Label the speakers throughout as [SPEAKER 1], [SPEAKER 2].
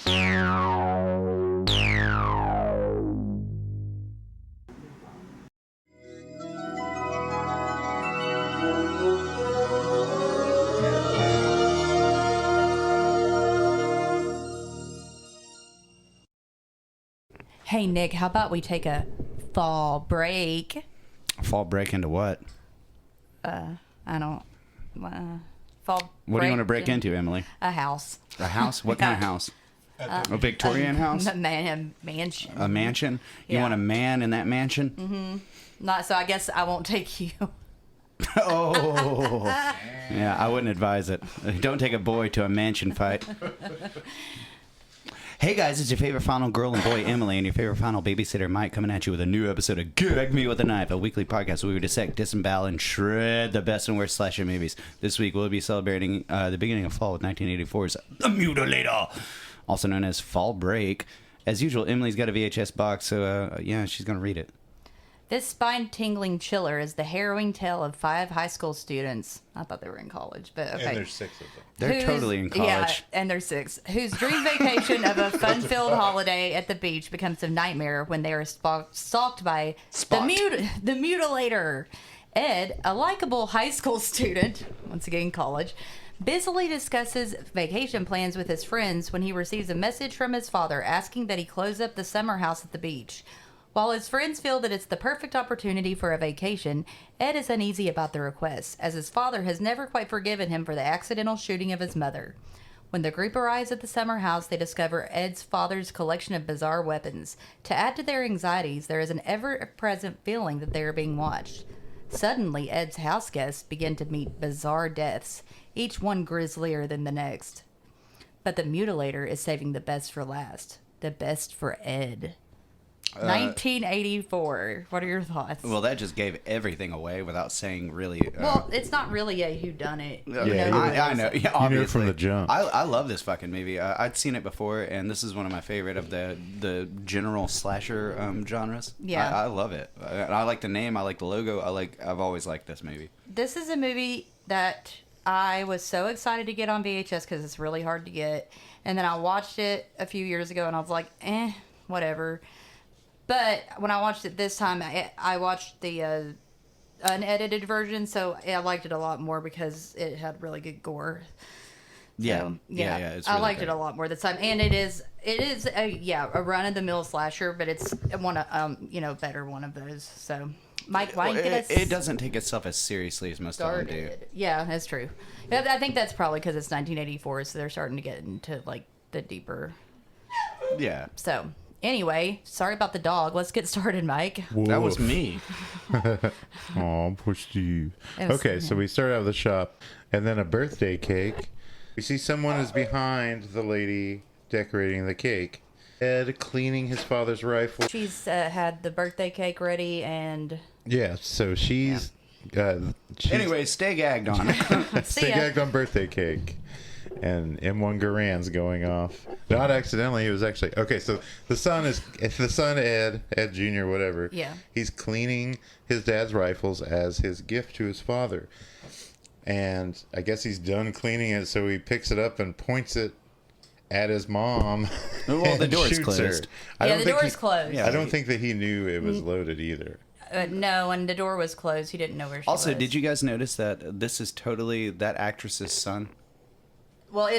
[SPEAKER 1] Hey, Nick, how about we take a fall break?
[SPEAKER 2] Fall break into what?
[SPEAKER 1] I don't... fall
[SPEAKER 2] What do you want to break into, Emily?
[SPEAKER 1] A house.
[SPEAKER 2] A house? What kind of house? A Victorian house?
[SPEAKER 1] A mansion.
[SPEAKER 2] A mansion? You want a man in that mansion?
[SPEAKER 1] Mm-hmm. Not so. I guess I won't take you.
[SPEAKER 2] Oh. Yeah, I wouldn't advise it. Don't take a boy to a mansion fight. Hey guys, it's your favorite final girl and boy Emily and your favorite final babysitter Mike coming at you with a new episode of Gag Me With a Knife, a weekly podcast where we dissect, disembowel, and shred the best and worst slasher movies. This week we'll be celebrating the beginning of fall with 1984's The Mutilator, also known as Fall Break. As usual, Emily's got a VHS box, so yeah, she's going to read it.
[SPEAKER 1] This spine-tingling chiller is the harrowing tale of 5 high school students. I thought they were in college, but okay.
[SPEAKER 3] And there's 6 of them.
[SPEAKER 2] They're totally in college.
[SPEAKER 1] Yeah, and there's 6. Whose dream vacation of a fun-filled holiday at the beach becomes a nightmare when they are stalked by the Mutilator. Ed, a likable high school student, once again college, busily discusses vacation plans with his friends when he receives a message from his father asking that he close up the summer house at the beach. While his friends feel that it's the perfect opportunity for a vacation, Ed is uneasy about the request, as his father has never quite forgiven him for the accidental shooting of his mother. When the group arrives at the summer house, they discover Ed's father's collection of bizarre weapons. To add to their anxieties, there is an ever-present feeling that they are being watched. Suddenly, Ed's house guests begin to meet bizarre deaths, each one grislier than the next. But the Mutilator is saving the best for last. The best for Ed. 1984. What are your thoughts?
[SPEAKER 2] Well, that just gave everything away without saying really.
[SPEAKER 1] Well, it's not really a whodunit.
[SPEAKER 2] I know. Yeah, obviously.
[SPEAKER 3] You knew it from the jump.
[SPEAKER 2] I love this fucking movie. I'd seen it before, and this is one of my favorite of the general slasher genres.
[SPEAKER 1] Yeah,
[SPEAKER 2] I love it. I like the name. I like the logo. I've always liked this movie.
[SPEAKER 1] This is a movie that I was so excited to get on VHS because it's really hard to get, and then I watched it a few years ago, and I was like, whatever. But when I watched it this time, I watched the unedited version, so I liked it a lot more because it had really good gore. So,
[SPEAKER 2] yeah. It's really
[SPEAKER 1] I liked
[SPEAKER 2] great.
[SPEAKER 1] it a lot more this time, and it is a run of the mill slasher, but it's one of better one of those. So, Mike, why don't you get us
[SPEAKER 2] it doesn't take itself as seriously as most of them do.
[SPEAKER 1] Yeah, that's true. I think that's probably because it's 1984, so they're starting to get into like the deeper.
[SPEAKER 2] Yeah.
[SPEAKER 1] So. Anyway, sorry about the dog. Let's get started, Mike.
[SPEAKER 3] Woof.
[SPEAKER 2] That was me.
[SPEAKER 3] Aw, poor Steve. Okay, so we start out of the shop, and then a birthday cake. We see someone is behind the lady decorating the cake. Ed cleaning his father's rifle.
[SPEAKER 1] She's had the birthday cake ready, and...
[SPEAKER 3] Yeah, so she's
[SPEAKER 2] Anyway, stay gagged on.
[SPEAKER 3] stay gagged on birthday cake. And M1 Garan's going off. Not accidentally, it was actually... Okay, so the son Ed Jr., whatever.
[SPEAKER 1] Yeah.
[SPEAKER 3] He's cleaning his dad's rifles as his gift to his father. And I guess he's done cleaning it, so he picks it up and points it at his mom.
[SPEAKER 2] Well, the door's closed.
[SPEAKER 1] The door's closed.
[SPEAKER 3] I don't think that he knew it was loaded either.
[SPEAKER 1] No, when the door was closed, he didn't know where she was.
[SPEAKER 2] Also, did you guys notice that this is totally that actress's son?
[SPEAKER 1] Well,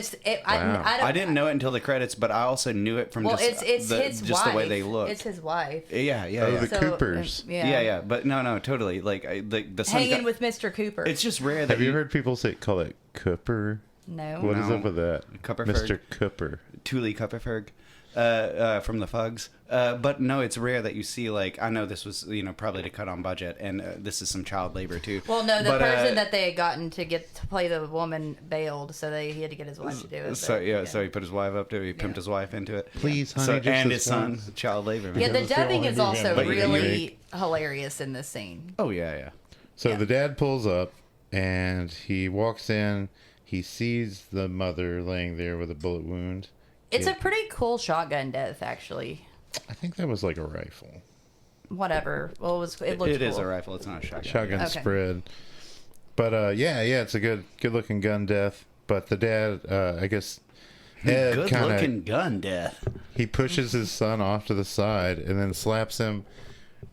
[SPEAKER 3] Wow.
[SPEAKER 2] I didn't know it until the credits, but I also knew it from
[SPEAKER 1] it's his
[SPEAKER 2] just
[SPEAKER 1] wife.
[SPEAKER 2] the way they look.
[SPEAKER 1] It's his wife.
[SPEAKER 2] Yeah.
[SPEAKER 3] Oh, the Coopers.
[SPEAKER 2] Yeah. But no, totally. Like the son
[SPEAKER 1] Hanging with Mr. Cooper.
[SPEAKER 2] It's just rare that
[SPEAKER 3] Have you heard people call it Cooper?
[SPEAKER 1] No.
[SPEAKER 3] What is up with that?
[SPEAKER 2] Cupperferg.
[SPEAKER 3] Mr. Cooper.
[SPEAKER 2] Thule Cupperferg. From the Fugs. But no, it's rare that you see, like, I know this was, probably to cut on budget, and this is some child labor too.
[SPEAKER 1] Well, no, the person that they had gotten to play the woman bailed, so he had to get his wife to do it.
[SPEAKER 2] So he put his wife up to it, he pimped his wife into it.
[SPEAKER 3] Please, honey,
[SPEAKER 2] and his son, child labor.
[SPEAKER 1] Yeah, the dubbing is also
[SPEAKER 3] But
[SPEAKER 1] really hilarious in this scene.
[SPEAKER 2] Oh, yeah.
[SPEAKER 3] So the dad pulls up, and he walks in, he sees the mother laying there with a bullet wound.
[SPEAKER 1] It's a pretty cool shotgun death, actually.
[SPEAKER 3] I think that was like a rifle.
[SPEAKER 1] Whatever. Well, it looked cool.
[SPEAKER 2] It is a rifle. It's not a shotgun.
[SPEAKER 3] Shotgun spread. But yeah, it's a good looking gun death. But the dad, I guess, Ed
[SPEAKER 2] Good
[SPEAKER 3] kind
[SPEAKER 2] looking
[SPEAKER 3] of
[SPEAKER 2] gun death.
[SPEAKER 3] he pushes his son off to the side and then slaps him,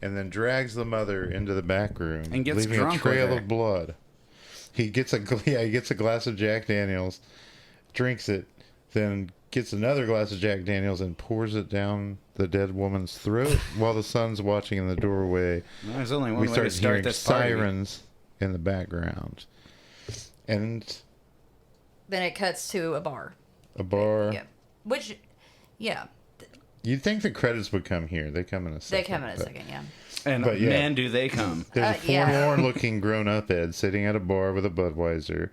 [SPEAKER 3] and then drags the mother into the back room,
[SPEAKER 2] And gets
[SPEAKER 3] leaving
[SPEAKER 2] drunk
[SPEAKER 3] a trail
[SPEAKER 2] with her.
[SPEAKER 3] of blood. He gets a glass of Jack Daniels, drinks it, then gets another glass of Jack Daniels and pours it down the dead woman's throat while the son's watching in the doorway.
[SPEAKER 2] Well, there's only one
[SPEAKER 3] We
[SPEAKER 2] way to
[SPEAKER 3] start
[SPEAKER 2] start
[SPEAKER 3] hearing
[SPEAKER 2] this party.
[SPEAKER 3] sirens in the background, and
[SPEAKER 1] Then it cuts to a bar.
[SPEAKER 3] a bar.
[SPEAKER 1] Yeah. Which, yeah.
[SPEAKER 3] You'd think the credits would come here. They come in a second.
[SPEAKER 1] They come in a
[SPEAKER 3] but-
[SPEAKER 1] second, yeah.
[SPEAKER 2] And
[SPEAKER 3] But yeah.
[SPEAKER 2] man, do they come.
[SPEAKER 3] There's a
[SPEAKER 1] yeah.
[SPEAKER 3] forlorn-looking grown-up Ed sitting at a bar with a Budweiser.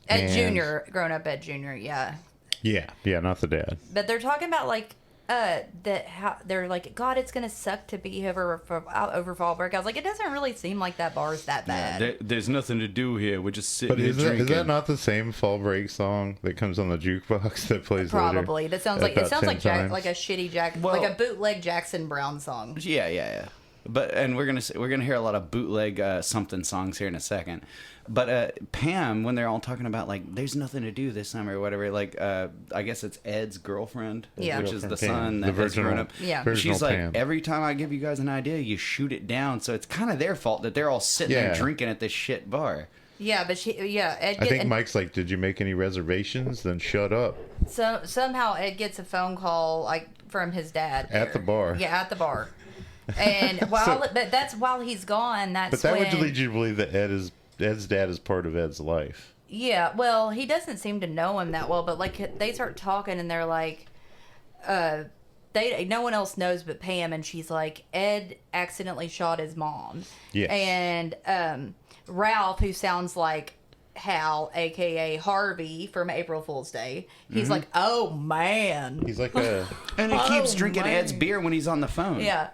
[SPEAKER 1] Ed
[SPEAKER 3] and-
[SPEAKER 1] Jr., grown up Ed Jr., yeah.
[SPEAKER 3] Yeah, not the dad.
[SPEAKER 1] But they're talking about like that how they're like, God, it's gonna suck to be over fall break. I was like, it doesn't really seem like that bar is that bad.
[SPEAKER 2] There's nothing to do here. We're just sitting
[SPEAKER 3] But
[SPEAKER 2] here
[SPEAKER 3] is
[SPEAKER 2] drinking.
[SPEAKER 3] that not the same fall break song that comes on the jukebox that plays
[SPEAKER 1] Probably.
[SPEAKER 3] later?
[SPEAKER 1] That sounds like
[SPEAKER 3] About 10 times?
[SPEAKER 1] like a shitty
[SPEAKER 2] Well-
[SPEAKER 1] like a bootleg Jackson Brown song.
[SPEAKER 2] Yeah. But and we're gonna hear a lot of bootleg something songs here in a second. But Pam, when they're all talking about like, there's nothing to do this summer or whatever, like I guess it's Ed's girlfriend,
[SPEAKER 1] Yeah.
[SPEAKER 2] which is the
[SPEAKER 3] Girlfriend Pam,
[SPEAKER 2] son
[SPEAKER 3] the
[SPEAKER 2] that has
[SPEAKER 3] virginal-
[SPEAKER 2] grown up.
[SPEAKER 1] Yeah.
[SPEAKER 3] virginal
[SPEAKER 2] She's like,
[SPEAKER 3] Pam.
[SPEAKER 2] every time I give you guys an idea, you shoot it down. So it's kind of their fault that they're all sitting there
[SPEAKER 3] Yeah.
[SPEAKER 2] drinking at this shit bar.
[SPEAKER 1] Yeah, but Ed
[SPEAKER 3] I think
[SPEAKER 1] and
[SPEAKER 3] Mike's like, did you make any reservations? Then shut up.
[SPEAKER 1] so somehow Ed gets a phone call like from his dad
[SPEAKER 3] At the
[SPEAKER 1] there.
[SPEAKER 3] bar.
[SPEAKER 1] Yeah, at the bar. And but that's while he's gone. That's
[SPEAKER 3] But that
[SPEAKER 1] when,
[SPEAKER 3] would lead you to believe that Ed's dad is part of Ed's life.
[SPEAKER 1] Yeah, well, he doesn't seem to know him that well, but like they start talking and they're like, no one else knows but Pam, and she's like, Ed accidentally shot his mom.
[SPEAKER 3] Yes.
[SPEAKER 1] And Ralph, who sounds like Hal, aka Harvey from April Fool's Day, he's like, oh man.
[SPEAKER 3] He's like a
[SPEAKER 2] And he keeps
[SPEAKER 1] Oh,
[SPEAKER 2] drinking
[SPEAKER 1] man.
[SPEAKER 2] Ed's beer when he's on the phone.
[SPEAKER 1] Yeah.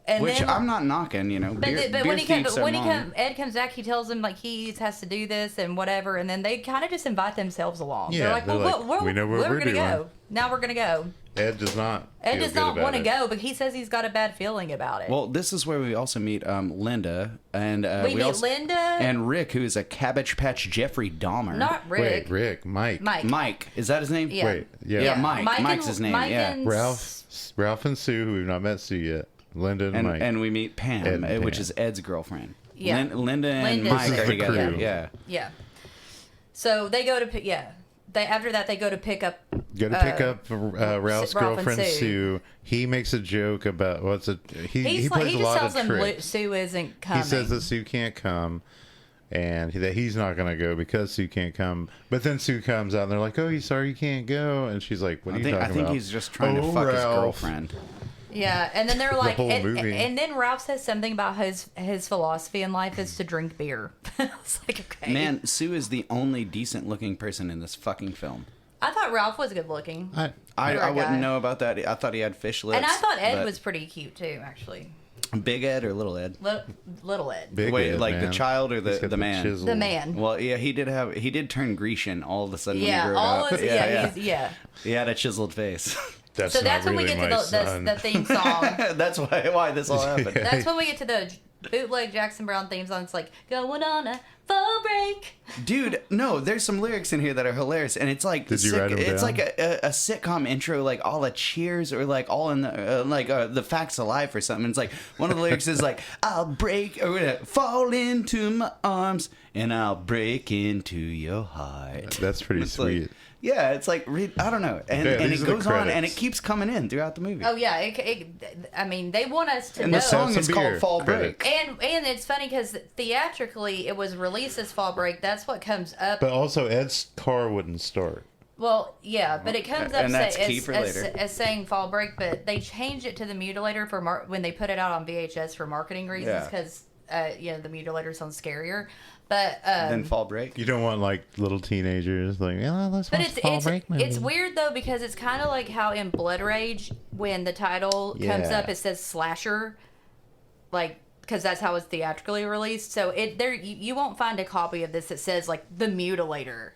[SPEAKER 1] And
[SPEAKER 2] Which
[SPEAKER 1] then,
[SPEAKER 2] I'm not knocking, you know.
[SPEAKER 1] But,
[SPEAKER 2] Beer,
[SPEAKER 1] but
[SPEAKER 2] beer
[SPEAKER 1] when he
[SPEAKER 2] thieves
[SPEAKER 1] comes,
[SPEAKER 2] are
[SPEAKER 1] when he
[SPEAKER 2] mine.
[SPEAKER 1] Ed comes back, he tells him like he has to do this and whatever, and then they kind of just invite themselves along.
[SPEAKER 3] Yeah,
[SPEAKER 1] they're like,
[SPEAKER 3] they're
[SPEAKER 1] well,
[SPEAKER 3] like, we know what we're
[SPEAKER 1] gonna
[SPEAKER 3] doing.
[SPEAKER 1] go. Now we're gonna go.
[SPEAKER 3] Ed does not.
[SPEAKER 1] Ed
[SPEAKER 3] feel
[SPEAKER 1] does
[SPEAKER 3] good
[SPEAKER 1] not
[SPEAKER 3] about
[SPEAKER 1] want to
[SPEAKER 3] it.
[SPEAKER 1] go, but he says he's got a bad feeling about it.
[SPEAKER 2] Well, this is where we also meet Linda and
[SPEAKER 1] we meet
[SPEAKER 2] also,
[SPEAKER 1] Linda
[SPEAKER 2] and Rick, who is a Cabbage Patch Jeffrey Dahmer.
[SPEAKER 1] not Rick.
[SPEAKER 3] Wait, Rick, Mike.
[SPEAKER 2] Mike. Is that his name?
[SPEAKER 1] Yeah.
[SPEAKER 3] Wait, yeah.
[SPEAKER 2] Yeah, Mike.
[SPEAKER 1] Mike
[SPEAKER 2] Mike's
[SPEAKER 1] and-
[SPEAKER 2] his name.
[SPEAKER 1] Mike
[SPEAKER 2] yeah.
[SPEAKER 1] and-
[SPEAKER 3] Ralph and Sue, who we've not met Sue yet. Linda and Mike.
[SPEAKER 2] And we meet Pam,
[SPEAKER 3] Ed and
[SPEAKER 2] which
[SPEAKER 3] Pam.
[SPEAKER 2] is Ed's girlfriend.
[SPEAKER 1] Yeah.
[SPEAKER 2] Linda and
[SPEAKER 1] Linda.
[SPEAKER 2] Mike
[SPEAKER 3] This is
[SPEAKER 2] are
[SPEAKER 3] the
[SPEAKER 2] together.
[SPEAKER 3] crew.
[SPEAKER 2] Yeah.
[SPEAKER 1] Yeah. So they go to after that they go to pick up.
[SPEAKER 3] Go to pick up Ralph's
[SPEAKER 1] Ralph and
[SPEAKER 3] girlfriend
[SPEAKER 1] Sue.
[SPEAKER 3] Sue. He makes a joke about he
[SPEAKER 1] He
[SPEAKER 3] plays a
[SPEAKER 1] just
[SPEAKER 3] lot
[SPEAKER 1] tells
[SPEAKER 3] of
[SPEAKER 1] them
[SPEAKER 3] tricks.
[SPEAKER 1] Sue isn't coming.
[SPEAKER 3] He says that Sue can't come, and that he's not going to go because Sue can't come. But then Sue comes out, and they're like, "Oh, he's sorry you can't go." And she's like, "What are you talking
[SPEAKER 2] I think
[SPEAKER 3] about?"
[SPEAKER 2] he's just trying to
[SPEAKER 3] "Oh,
[SPEAKER 2] fuck his
[SPEAKER 3] Ralph."
[SPEAKER 2] girlfriend.
[SPEAKER 1] Yeah, and then they're like,
[SPEAKER 3] whole
[SPEAKER 1] and,
[SPEAKER 3] movie.
[SPEAKER 1] and then Ralph says something about his philosophy in life is to drink beer. I was like, okay.
[SPEAKER 2] Man, Sue is the only decent looking person in this fucking film.
[SPEAKER 1] I thought Ralph was good looking.
[SPEAKER 3] I-
[SPEAKER 2] I
[SPEAKER 1] You're a
[SPEAKER 2] wouldn't
[SPEAKER 1] guy.
[SPEAKER 2] know about that. I thought he had fish lips.
[SPEAKER 1] And I thought Ed
[SPEAKER 2] but-
[SPEAKER 1] was pretty cute too, actually.
[SPEAKER 2] Big Ed or Little Ed?
[SPEAKER 1] Little Ed.
[SPEAKER 3] Big
[SPEAKER 2] Wait,
[SPEAKER 3] Ed,
[SPEAKER 2] like the
[SPEAKER 3] man.
[SPEAKER 2] child or
[SPEAKER 3] He's got
[SPEAKER 2] the man?
[SPEAKER 3] chisel.
[SPEAKER 1] The man.
[SPEAKER 2] Well, yeah, he did turn Grecian all of a sudden when he
[SPEAKER 1] Yeah,
[SPEAKER 2] grew
[SPEAKER 1] all
[SPEAKER 2] up.
[SPEAKER 1] his yeah.
[SPEAKER 2] He had a chiseled face.
[SPEAKER 3] That's
[SPEAKER 1] So
[SPEAKER 3] not
[SPEAKER 1] that's when we
[SPEAKER 3] really
[SPEAKER 1] get
[SPEAKER 3] my
[SPEAKER 1] to
[SPEAKER 3] son.
[SPEAKER 1] the theme song.
[SPEAKER 2] That's why this all happened.
[SPEAKER 1] That's when we get to the bootleg Jackson Brown theme song. It's like going on a fall break.
[SPEAKER 2] Dude, no, there's some lyrics in here that are hilarious, and it's like
[SPEAKER 3] Did you write 'em
[SPEAKER 2] it's
[SPEAKER 3] down?
[SPEAKER 2] like a sitcom intro, like all the Cheers or like all in the the Facts of Life or something. It's like one of the lyrics is like, "I'll break or fall into my arms and I'll break into your heart."
[SPEAKER 3] That's pretty
[SPEAKER 2] It's like-
[SPEAKER 3] sweet.
[SPEAKER 2] yeah, it's like I don't know, and
[SPEAKER 3] Yeah, these
[SPEAKER 2] it
[SPEAKER 3] are the
[SPEAKER 2] goes on and
[SPEAKER 3] credits.
[SPEAKER 2] it keeps coming in throughout the movie.
[SPEAKER 1] Oh yeah, I mean they want us to
[SPEAKER 2] and
[SPEAKER 1] know.
[SPEAKER 2] the song
[SPEAKER 3] Have
[SPEAKER 2] is
[SPEAKER 3] some
[SPEAKER 2] called
[SPEAKER 3] beer.
[SPEAKER 2] Fall
[SPEAKER 3] Credit.
[SPEAKER 2] Break.
[SPEAKER 1] And it's funny because theatrically it was released as Fall Break. That's what comes up.
[SPEAKER 3] But also, Ed's car wouldn't start.
[SPEAKER 1] Well, yeah, but it comes up
[SPEAKER 2] And that's key for later.
[SPEAKER 1] as saying Fall Break, but they changed it to the Mutilator for when they put it out on VHS for marketing reasons
[SPEAKER 2] Yeah.
[SPEAKER 1] because the Mutilator sounds scarier. But
[SPEAKER 2] Then Fall Break.
[SPEAKER 3] You don't want like little teenagers like, yeah, let's
[SPEAKER 1] but
[SPEAKER 3] watch the Fall Break movie.
[SPEAKER 1] it's weird though because it's kind of like how in Blood Rage when the title comes
[SPEAKER 3] Yeah.
[SPEAKER 1] up it says slasher, like because that's how it's theatrically released. So you won't find a copy of this that says like the Mutilator.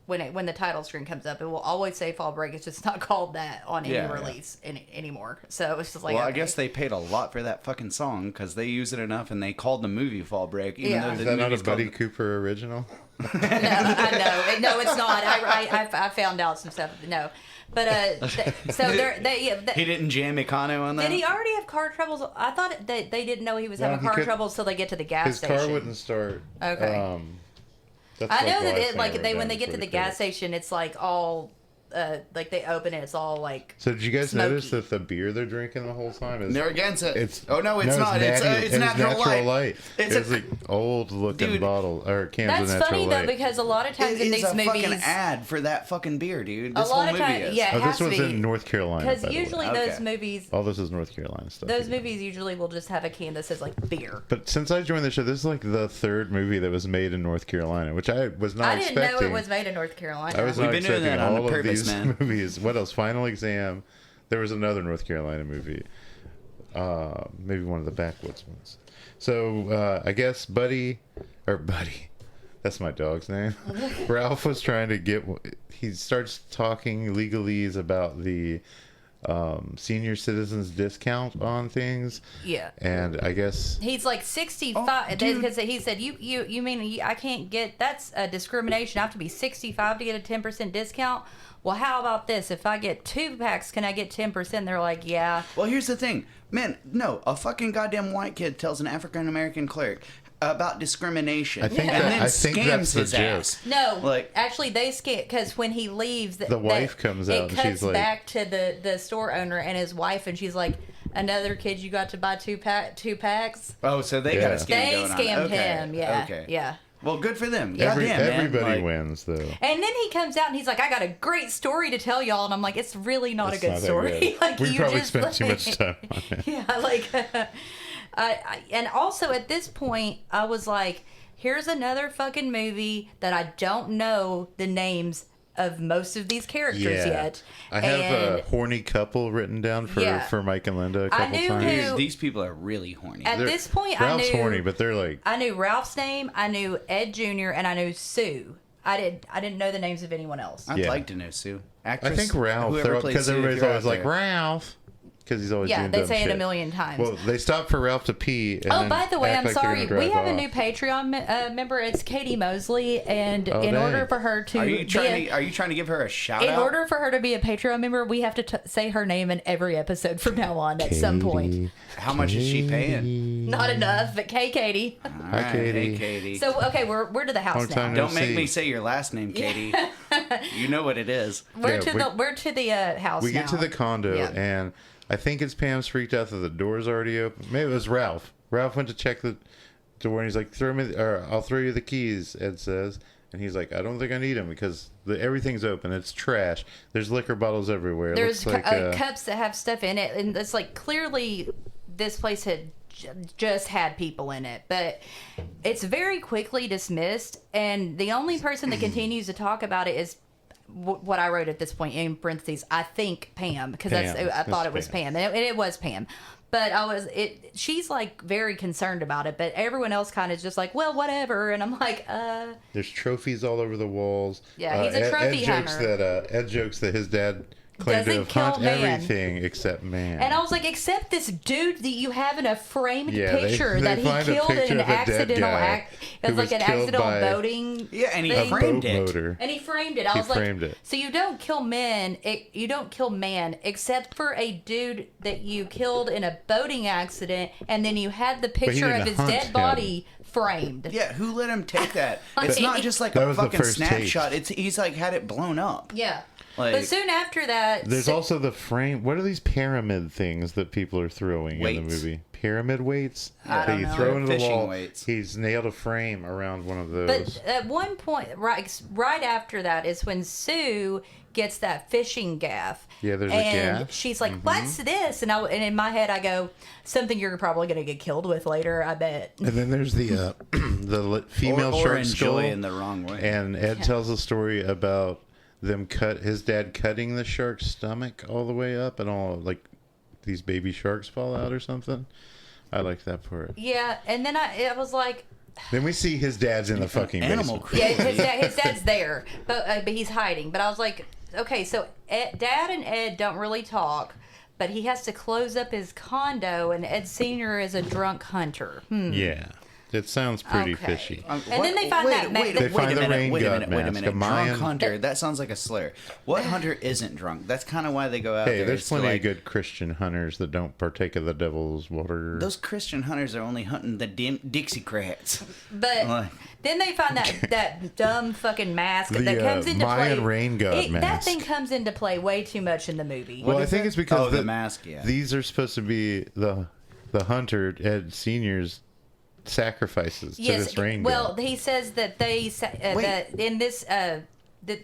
[SPEAKER 1] when the title screen comes up, it will always say Fall Break. It's just not called that on any release anymore. So it's just like,
[SPEAKER 2] well,
[SPEAKER 1] okay.
[SPEAKER 2] I guess they paid a lot for that fucking song because they use it enough, and they called the movie Fall Break. Even though
[SPEAKER 3] Is
[SPEAKER 2] the
[SPEAKER 3] that not a
[SPEAKER 2] movie's
[SPEAKER 3] Buddy
[SPEAKER 2] called...
[SPEAKER 3] Cooper original?
[SPEAKER 1] No, I know. No, it's not. I found out some stuff. No. But so
[SPEAKER 2] he didn't jam Econo on that.
[SPEAKER 1] Did he already have car troubles? I thought that they didn't know he was having car troubles till they get to the gas station.
[SPEAKER 3] His car wouldn't start.
[SPEAKER 1] Okay. I know that when they get to the gas station, it's like all like they open it, it's all like.
[SPEAKER 3] So did you guys
[SPEAKER 1] smoky.
[SPEAKER 3] notice that the beer they're drinking the whole time is
[SPEAKER 2] Narragansett?
[SPEAKER 3] It's
[SPEAKER 2] not. It's natural light.
[SPEAKER 3] It's like old looking bottle or cans of natural light.
[SPEAKER 1] That's funny though, because a lot of times in these movies,
[SPEAKER 2] fucking ad for that fucking beer, dude.
[SPEAKER 1] This whole movie is. Yeah,
[SPEAKER 3] this was in North Carolina.
[SPEAKER 1] Because usually those movies.
[SPEAKER 3] All this is North Carolina stuff.
[SPEAKER 1] Those movies usually will just have a can that says like beer.
[SPEAKER 3] But since I joined the show, this is like the third movie that was made in North Carolina, which I was not expecting.
[SPEAKER 1] I didn't know it was made in North Carolina.
[SPEAKER 3] I was not expecting all of
[SPEAKER 2] purpose,
[SPEAKER 3] these
[SPEAKER 2] man.
[SPEAKER 3] movies. What else? Final Exam. There was another North Carolina movie. Maybe one of the backwoods ones. So I guess Buddy, that's my dog's name. Ralph was trying to get. He starts talking legalese about the senior citizens discount on things.
[SPEAKER 1] Yeah.
[SPEAKER 3] And I guess
[SPEAKER 1] he's like 65 because he said you mean I can't get, that's a discrimination. I have to be 65 to get a 10% discount. Well, how about this? If I get 2 packs, can I get 10%? They're like, yeah.
[SPEAKER 2] Well, here's the thing. Man, no, a fucking goddamn white kid tells an African-American clerk about discrimination
[SPEAKER 3] I think
[SPEAKER 2] and then
[SPEAKER 3] that's
[SPEAKER 2] scams
[SPEAKER 3] the
[SPEAKER 2] his
[SPEAKER 3] joke.
[SPEAKER 2] ass.
[SPEAKER 1] No,
[SPEAKER 2] like,
[SPEAKER 1] actually they scam, because when he leaves,
[SPEAKER 3] the wife comes out and she's like,
[SPEAKER 1] back to the store owner and his wife, and she's like, another kid you got to buy 2 packs.
[SPEAKER 2] Oh, so they got a scam
[SPEAKER 1] They
[SPEAKER 2] going on.
[SPEAKER 1] scammed him, yeah.
[SPEAKER 2] Okay.
[SPEAKER 1] Yeah.
[SPEAKER 2] Well, good for them.
[SPEAKER 1] Yeah.
[SPEAKER 3] Everybody wins, though.
[SPEAKER 1] And then he comes out and he's like, I got a great story to tell y'all. And I'm like, it's really not a good story.
[SPEAKER 3] Like, we probably spent too much time on it.
[SPEAKER 1] Yeah, like, and also at this point, I was like, here's another fucking movie that I don't know the names of most of these characters yet.
[SPEAKER 3] I have a horny couple written down for Mike and Linda a couple times.
[SPEAKER 2] These people are really horny.
[SPEAKER 1] At this point,
[SPEAKER 3] Ralph's horny, but they're like...
[SPEAKER 1] I knew Ralph's name, I knew Ed Jr., and I knew Sue. I didn't know the names of anyone else.
[SPEAKER 2] I'd like to know Sue. Actress,
[SPEAKER 3] I think Ralph, because everybody's always like, Ralph. Because he's always doing
[SPEAKER 1] they
[SPEAKER 3] dumb
[SPEAKER 1] say
[SPEAKER 3] shit.
[SPEAKER 1] it a million times.
[SPEAKER 3] Well, they stopped for Ralph to pee. And
[SPEAKER 1] by the way, I'm sorry. We have
[SPEAKER 3] off.
[SPEAKER 1] a new Patreon member. It's Katie Mosley, and in order for her to,
[SPEAKER 2] are you trying to give her a shout out?
[SPEAKER 1] In order for her to be a Patreon member, we have to say her name in every episode from now on. At some point.
[SPEAKER 2] How much is she paying?
[SPEAKER 1] Not enough. But hey, Katie.
[SPEAKER 3] Hi, Katie.
[SPEAKER 2] Hey, Katie.
[SPEAKER 1] So we're to the house now.
[SPEAKER 2] Don't make me say your last name, Katie. You know what it is.
[SPEAKER 1] We're to the house.
[SPEAKER 3] We
[SPEAKER 1] now.
[SPEAKER 3] get to the condo and. I think it's Pam's freaked out that the door's already open. Maybe it was Ralph. Ralph went to check the door and he's like, I'll throw you the keys, Ed says. And he's like, I don't think I need them because everything's open. It's trash. There's liquor bottles everywhere.
[SPEAKER 1] There's cups that have stuff in it. And it's like, clearly this place had just had people in it. But it's very quickly dismissed. And the only person that continues to talk about it is what I wrote at this point in parentheses, I think Pam, because I thought it was Pam, and it was Pam, but she's like very concerned about it, but everyone else kind of just like, well, whatever, and I'm like,
[SPEAKER 3] there's trophies all over the walls.
[SPEAKER 1] Yeah, he's a trophy hunter.
[SPEAKER 3] Ed jokes that his dad claimed to have hunted everything except man.
[SPEAKER 1] And I was like, except this dude that you have in a framed picture that he killed in an accidental act. It was like an accidental boating.
[SPEAKER 2] Yeah, and he framed it.
[SPEAKER 3] Motor.
[SPEAKER 1] And he framed it. I was like, so you don't kill men. You don't kill man except for a dude that you killed in a boating accident, and then you had the picture of his dead body framed.
[SPEAKER 2] Yeah, who let him take that? It's not just like a fucking snapshot. He's like had it blown up.
[SPEAKER 1] Yeah. But soon after that...
[SPEAKER 3] There's also the frame... What are these pyramid things that people are throwing in the movie? Pyramid weights?
[SPEAKER 1] I don't know.
[SPEAKER 3] Throw into the wall.
[SPEAKER 2] Weights.
[SPEAKER 3] He's nailed a frame around one of those.
[SPEAKER 1] But at one point, right after that is when Sue gets that fishing gaff.
[SPEAKER 3] Yeah, there's a gaff.
[SPEAKER 1] And she's like, what's this? And in my head, I go, something you're probably going to get killed with later, I bet.
[SPEAKER 3] And then there's the female shark skull.
[SPEAKER 2] In the wrong way.
[SPEAKER 3] And Ed tells a story about... his dad cutting the shark's stomach all the way up, and all like these baby sharks fall out or something. I like that part.
[SPEAKER 1] Yeah, and then I was like,
[SPEAKER 3] Then we see his dad's in the fucking
[SPEAKER 2] Animal
[SPEAKER 3] basement.
[SPEAKER 1] Yeah, his dad's there, but he's hiding. But I was like, okay, so Dad and Ed don't really talk, but he has to close up his condo, and Ed Sr. is a drunk hunter.
[SPEAKER 3] Yeah. It sounds pretty fishy.
[SPEAKER 1] And then they find that...
[SPEAKER 3] They find the rain god mask, a Mayan-
[SPEAKER 2] Drunk hunter. That sounds like a slur. What hunter isn't drunk? That's kind of why they go out there.
[SPEAKER 3] Hey, there's
[SPEAKER 2] is to,
[SPEAKER 3] plenty
[SPEAKER 2] like,
[SPEAKER 3] of good Christian hunters that don't partake of the devil's water.
[SPEAKER 2] Those Christian hunters are only hunting the Dixiecrats.
[SPEAKER 1] But then they find that dumb fucking mask that comes into
[SPEAKER 3] Mayan
[SPEAKER 1] play.
[SPEAKER 3] rain god mask.
[SPEAKER 1] That thing comes into play way too much in the movie.
[SPEAKER 3] Well, I think it's because
[SPEAKER 2] the mask, yeah.
[SPEAKER 3] These are supposed to be the hunter, Ed Sr.'s sacrifices to this rain
[SPEAKER 1] well,
[SPEAKER 3] god.
[SPEAKER 1] he says that that in this that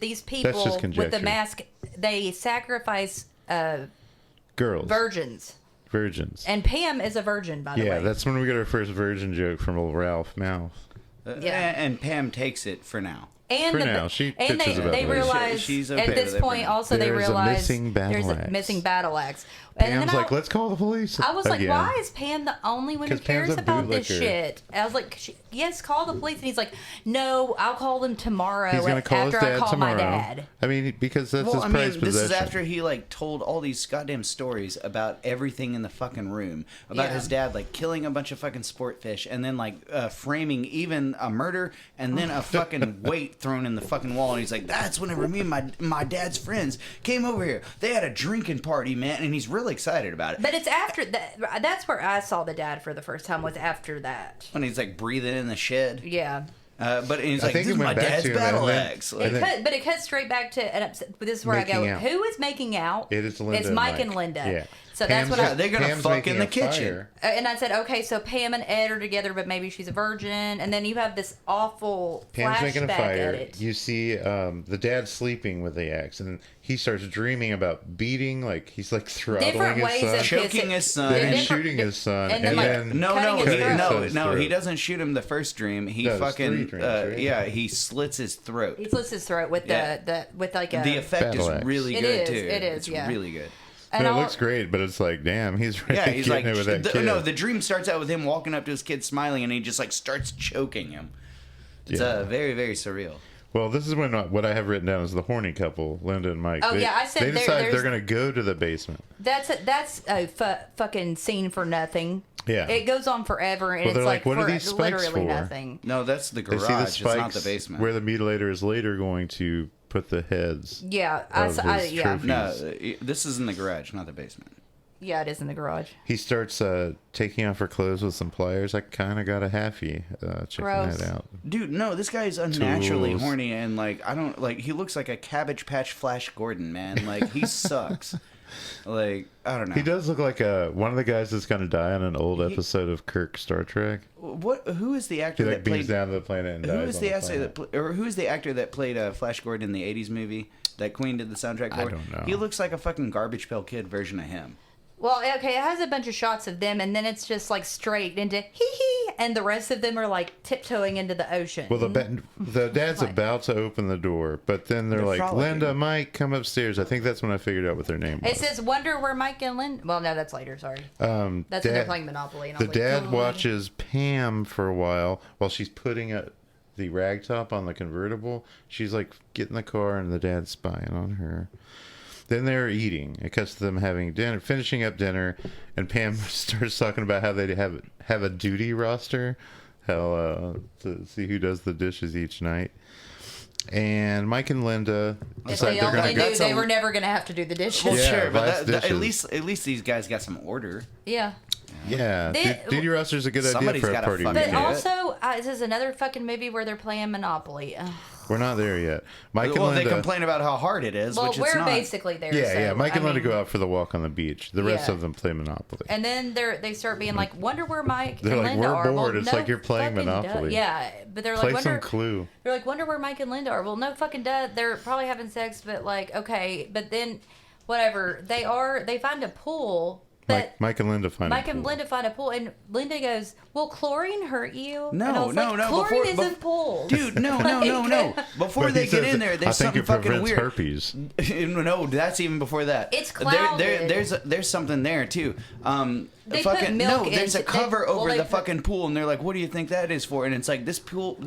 [SPEAKER 1] these people
[SPEAKER 3] just
[SPEAKER 1] with
[SPEAKER 3] conjecture.
[SPEAKER 1] the mask, they sacrifice
[SPEAKER 3] Girls.
[SPEAKER 1] virgins. And Pam is a virgin, by the way.
[SPEAKER 3] Yeah, that's when we get our first virgin joke from old Ralph Mouth.
[SPEAKER 2] And Pam takes it for now.
[SPEAKER 1] And
[SPEAKER 3] For now, she bitches about
[SPEAKER 1] they
[SPEAKER 3] it.
[SPEAKER 1] realize
[SPEAKER 2] She's okay
[SPEAKER 1] at this
[SPEAKER 2] with it for
[SPEAKER 1] point
[SPEAKER 2] now.
[SPEAKER 1] also they
[SPEAKER 3] There's a
[SPEAKER 1] realize
[SPEAKER 3] missing battle
[SPEAKER 1] there's a
[SPEAKER 3] axe.
[SPEAKER 1] missing battle axe. And
[SPEAKER 3] Pam's
[SPEAKER 1] then
[SPEAKER 3] like, let's call the police.
[SPEAKER 1] I was like,
[SPEAKER 3] again.
[SPEAKER 1] why is Pam the only one who
[SPEAKER 3] 'Cause Pam's
[SPEAKER 1] cares
[SPEAKER 3] a
[SPEAKER 1] about this
[SPEAKER 3] bootlicker.
[SPEAKER 1] shit? I was like, yes, call the police. And he's like, no, I'll call them tomorrow
[SPEAKER 3] He's going to call his
[SPEAKER 1] after
[SPEAKER 3] dad
[SPEAKER 1] I call
[SPEAKER 3] tomorrow.
[SPEAKER 1] my dad.
[SPEAKER 3] I mean, because that's
[SPEAKER 2] Well,
[SPEAKER 3] his
[SPEAKER 2] I
[SPEAKER 3] prized
[SPEAKER 2] mean, this
[SPEAKER 3] possession.
[SPEAKER 2] is after he like told all these goddamn stories about everything in the fucking room, about his dad like killing a bunch of fucking sport fish, and then like framing even a murder, and then a fucking weight thrown in the fucking wall, and he's like, that's whenever me and my dad's friends came over here. They had a drinking party, man, and he's really excited about it.
[SPEAKER 1] But it's after that. That's where I saw the dad for the first time. Was after that.
[SPEAKER 2] When he's like breathing in the shed.
[SPEAKER 1] Yeah.
[SPEAKER 2] But he's
[SPEAKER 3] I
[SPEAKER 2] like,
[SPEAKER 3] think
[SPEAKER 2] this
[SPEAKER 3] it
[SPEAKER 2] is my
[SPEAKER 3] went back
[SPEAKER 2] dad's
[SPEAKER 3] to him,
[SPEAKER 2] battle
[SPEAKER 3] and then-
[SPEAKER 2] axe.
[SPEAKER 3] and
[SPEAKER 2] Like,
[SPEAKER 3] then-
[SPEAKER 1] But it cuts straight back to, and this is where I go,
[SPEAKER 3] Making out.
[SPEAKER 1] who is making out?
[SPEAKER 3] It is Linda
[SPEAKER 1] It's
[SPEAKER 3] and
[SPEAKER 1] Mike
[SPEAKER 3] Mike.
[SPEAKER 1] and Linda.
[SPEAKER 3] Yeah.
[SPEAKER 1] So
[SPEAKER 3] Pam's
[SPEAKER 1] that's what
[SPEAKER 2] yeah, they're gonna
[SPEAKER 3] Pam's
[SPEAKER 2] fuck
[SPEAKER 3] making
[SPEAKER 2] in the
[SPEAKER 3] a
[SPEAKER 2] kitchen.
[SPEAKER 3] fire.
[SPEAKER 1] and I said, okay, so Pam and Ed are together, but maybe she's a virgin. And then you have this awful
[SPEAKER 3] Pam's making a
[SPEAKER 1] flashback
[SPEAKER 3] fire.
[SPEAKER 1] edit.
[SPEAKER 3] You see the dad sleeping with the axe, and he starts dreaming about beating, like he's like throttling
[SPEAKER 1] Different
[SPEAKER 3] his
[SPEAKER 1] ways
[SPEAKER 3] son.
[SPEAKER 1] of
[SPEAKER 2] Choking
[SPEAKER 1] kissing.
[SPEAKER 2] his son.
[SPEAKER 3] Then
[SPEAKER 1] Different-
[SPEAKER 3] shooting his son,
[SPEAKER 1] and then, like,
[SPEAKER 3] then
[SPEAKER 2] No,
[SPEAKER 1] cutting his throat.
[SPEAKER 2] no, he
[SPEAKER 3] throat.
[SPEAKER 2] doesn't shoot him the first dream. He
[SPEAKER 3] No, there's
[SPEAKER 2] fucking,
[SPEAKER 3] 3 dreams, right?
[SPEAKER 2] yeah, he slits his throat.
[SPEAKER 1] He slits his throat with
[SPEAKER 2] Yeah.
[SPEAKER 1] with like a
[SPEAKER 2] The effect is
[SPEAKER 3] Battle axe.
[SPEAKER 2] really
[SPEAKER 1] It
[SPEAKER 2] good
[SPEAKER 1] is,
[SPEAKER 2] too.
[SPEAKER 1] it is,
[SPEAKER 2] It's
[SPEAKER 1] yeah.
[SPEAKER 2] really good.
[SPEAKER 1] and
[SPEAKER 3] No, it
[SPEAKER 1] all-
[SPEAKER 3] looks great, but it's like, damn, he's really
[SPEAKER 2] Yeah, he's
[SPEAKER 3] getting
[SPEAKER 2] like,
[SPEAKER 3] it with that kid.
[SPEAKER 2] no, the dream starts out with him walking up to his kid smiling, and he just like starts choking him. It's
[SPEAKER 3] Yeah.
[SPEAKER 2] very, very surreal.
[SPEAKER 3] Well, this is when what I have written down is the horny couple, Linda and Mike.
[SPEAKER 1] Oh, yeah, I said
[SPEAKER 3] they decide
[SPEAKER 1] there's-
[SPEAKER 3] they're going to go to the basement.
[SPEAKER 1] That's a fucking scene for nothing.
[SPEAKER 3] Yeah.
[SPEAKER 1] It goes on forever, and
[SPEAKER 3] Well,
[SPEAKER 1] it's
[SPEAKER 3] they're
[SPEAKER 1] like
[SPEAKER 3] like, what are
[SPEAKER 1] for
[SPEAKER 3] these spikes
[SPEAKER 1] literally
[SPEAKER 3] for?
[SPEAKER 1] nothing.
[SPEAKER 2] No, that's the
[SPEAKER 3] They
[SPEAKER 2] garage.
[SPEAKER 3] see the
[SPEAKER 2] It's not
[SPEAKER 3] spikes
[SPEAKER 2] the basement.
[SPEAKER 3] where the mutilator is later going to put the heads.
[SPEAKER 1] Yeah,
[SPEAKER 3] Of his
[SPEAKER 1] yeah,
[SPEAKER 3] trophy.
[SPEAKER 2] no, this is in the garage, not the basement.
[SPEAKER 1] yeah. It is in the garage.
[SPEAKER 3] He starts taking off her clothes with some pliers. I kind of got a halfie checking
[SPEAKER 1] Gross.
[SPEAKER 3] that out.
[SPEAKER 2] Dude, no, this guy's unnaturally
[SPEAKER 3] Tools.
[SPEAKER 2] horny, and like I don't like. He looks like a Cabbage Patch Flash Gordon, man. Like he sucks. Like I don't know.
[SPEAKER 3] He does look like one of the guys that's going to die on an old episode of Kirk Star Trek.
[SPEAKER 2] What? Who is the
[SPEAKER 3] He
[SPEAKER 2] actor
[SPEAKER 3] like
[SPEAKER 2] that
[SPEAKER 3] beams
[SPEAKER 2] played?
[SPEAKER 3] down to the planet and dies.
[SPEAKER 2] Who is
[SPEAKER 3] on
[SPEAKER 2] the
[SPEAKER 3] the
[SPEAKER 2] actor
[SPEAKER 3] planet.
[SPEAKER 2] that or who is the actor that played Flash Gordon in the '80s movie that Queen did the soundtrack for?
[SPEAKER 3] I don't know.
[SPEAKER 2] He looks like a fucking Garbage Pail Kid version of him.
[SPEAKER 1] Well, okay, it has a bunch of shots of them, and then it's just like straight into hee hee, and the rest of them are like tiptoeing into the ocean.
[SPEAKER 3] Well, the dad's
[SPEAKER 1] What?
[SPEAKER 3] about to open the door, but then they're like,
[SPEAKER 2] frolicking.
[SPEAKER 3] Linda, Mike, come upstairs. I think that's when I figured out what their name
[SPEAKER 1] It
[SPEAKER 3] was.
[SPEAKER 1] says, "Wonder where Mike and Lynn." Well, no, that's later. Sorry, that's when they're
[SPEAKER 3] Dad-
[SPEAKER 1] playing Monopoly. And I
[SPEAKER 3] The
[SPEAKER 1] was like,
[SPEAKER 3] dad
[SPEAKER 1] "God."
[SPEAKER 3] watches Pam for a while she's putting the rag top on the convertible. She's like getting the car, and the dad's spying on her. Then they're eating. It cuts to them having dinner, finishing up dinner, and Pam starts talking about how they have a duty roster, how to see who does the dishes each night. And Mike and Linda
[SPEAKER 1] If
[SPEAKER 3] decide
[SPEAKER 1] they
[SPEAKER 3] they're
[SPEAKER 1] only
[SPEAKER 3] going to
[SPEAKER 1] knew,
[SPEAKER 3] go.
[SPEAKER 1] they were never going to have to do the dishes.
[SPEAKER 2] Well,
[SPEAKER 3] Yeah,
[SPEAKER 2] sure, but
[SPEAKER 3] vice
[SPEAKER 2] at
[SPEAKER 3] dishes.
[SPEAKER 2] least these guys got some order.
[SPEAKER 1] Yeah.
[SPEAKER 3] Yeah,
[SPEAKER 1] They-
[SPEAKER 3] duty roster's a good idea
[SPEAKER 2] Somebody's
[SPEAKER 3] for a
[SPEAKER 2] gotta
[SPEAKER 3] party
[SPEAKER 2] fucking
[SPEAKER 1] But
[SPEAKER 2] do
[SPEAKER 3] weekend.
[SPEAKER 2] it.
[SPEAKER 1] also, this is another fucking movie where they're playing Monopoly. Ugh.
[SPEAKER 3] We're not there yet. Mike and
[SPEAKER 2] Well,
[SPEAKER 3] Linda.
[SPEAKER 2] they complain about how hard it is,
[SPEAKER 1] Well,
[SPEAKER 2] which it's
[SPEAKER 1] we're
[SPEAKER 2] not.
[SPEAKER 1] basically there.
[SPEAKER 3] Yeah,
[SPEAKER 1] so,
[SPEAKER 3] yeah. Mike and
[SPEAKER 1] I
[SPEAKER 3] Linda
[SPEAKER 1] mean,
[SPEAKER 3] go out for the walk on the beach. The rest
[SPEAKER 1] Yeah.
[SPEAKER 3] of them play Monopoly.
[SPEAKER 1] And then they start being like, "Wonder where Mike
[SPEAKER 3] They're
[SPEAKER 1] and
[SPEAKER 3] like,
[SPEAKER 1] Linda
[SPEAKER 3] "We're
[SPEAKER 1] are."
[SPEAKER 3] bored.
[SPEAKER 1] Well,
[SPEAKER 3] It's
[SPEAKER 1] no
[SPEAKER 3] like you're playing
[SPEAKER 1] fucking duh.
[SPEAKER 3] Monopoly.
[SPEAKER 1] Yeah, but they're
[SPEAKER 3] Play
[SPEAKER 1] like,
[SPEAKER 3] some
[SPEAKER 1] "Wonder."
[SPEAKER 3] Clue.
[SPEAKER 1] They're like, "Wonder where Mike and Linda are." Well, no fucking duh. They're probably having sex, but like, okay. But then, whatever. They find a pool But
[SPEAKER 3] Mike and Linda find
[SPEAKER 1] Mike
[SPEAKER 3] a
[SPEAKER 1] and
[SPEAKER 3] pool.
[SPEAKER 1] Linda find a pool, and Linda goes, "Will chlorine hurt you?"
[SPEAKER 2] No,
[SPEAKER 1] and I was
[SPEAKER 2] no,
[SPEAKER 1] like,
[SPEAKER 2] no.
[SPEAKER 1] Chlorine isn't pools.
[SPEAKER 2] Dude, no. Before
[SPEAKER 3] But
[SPEAKER 2] they
[SPEAKER 3] he
[SPEAKER 2] get
[SPEAKER 3] says
[SPEAKER 2] in there,
[SPEAKER 3] that,
[SPEAKER 2] there's
[SPEAKER 3] I think
[SPEAKER 2] something
[SPEAKER 3] it
[SPEAKER 2] fucking
[SPEAKER 3] prevents
[SPEAKER 2] weird.
[SPEAKER 3] herpes.
[SPEAKER 2] No, that's even before that.
[SPEAKER 1] It's clouded.
[SPEAKER 2] There's something there too.
[SPEAKER 1] They put milk
[SPEAKER 2] there's a
[SPEAKER 1] into-
[SPEAKER 2] cover over
[SPEAKER 1] they
[SPEAKER 2] the
[SPEAKER 1] put-
[SPEAKER 2] fucking pool, and they're like, "What do you think that is for?" And it's like this pool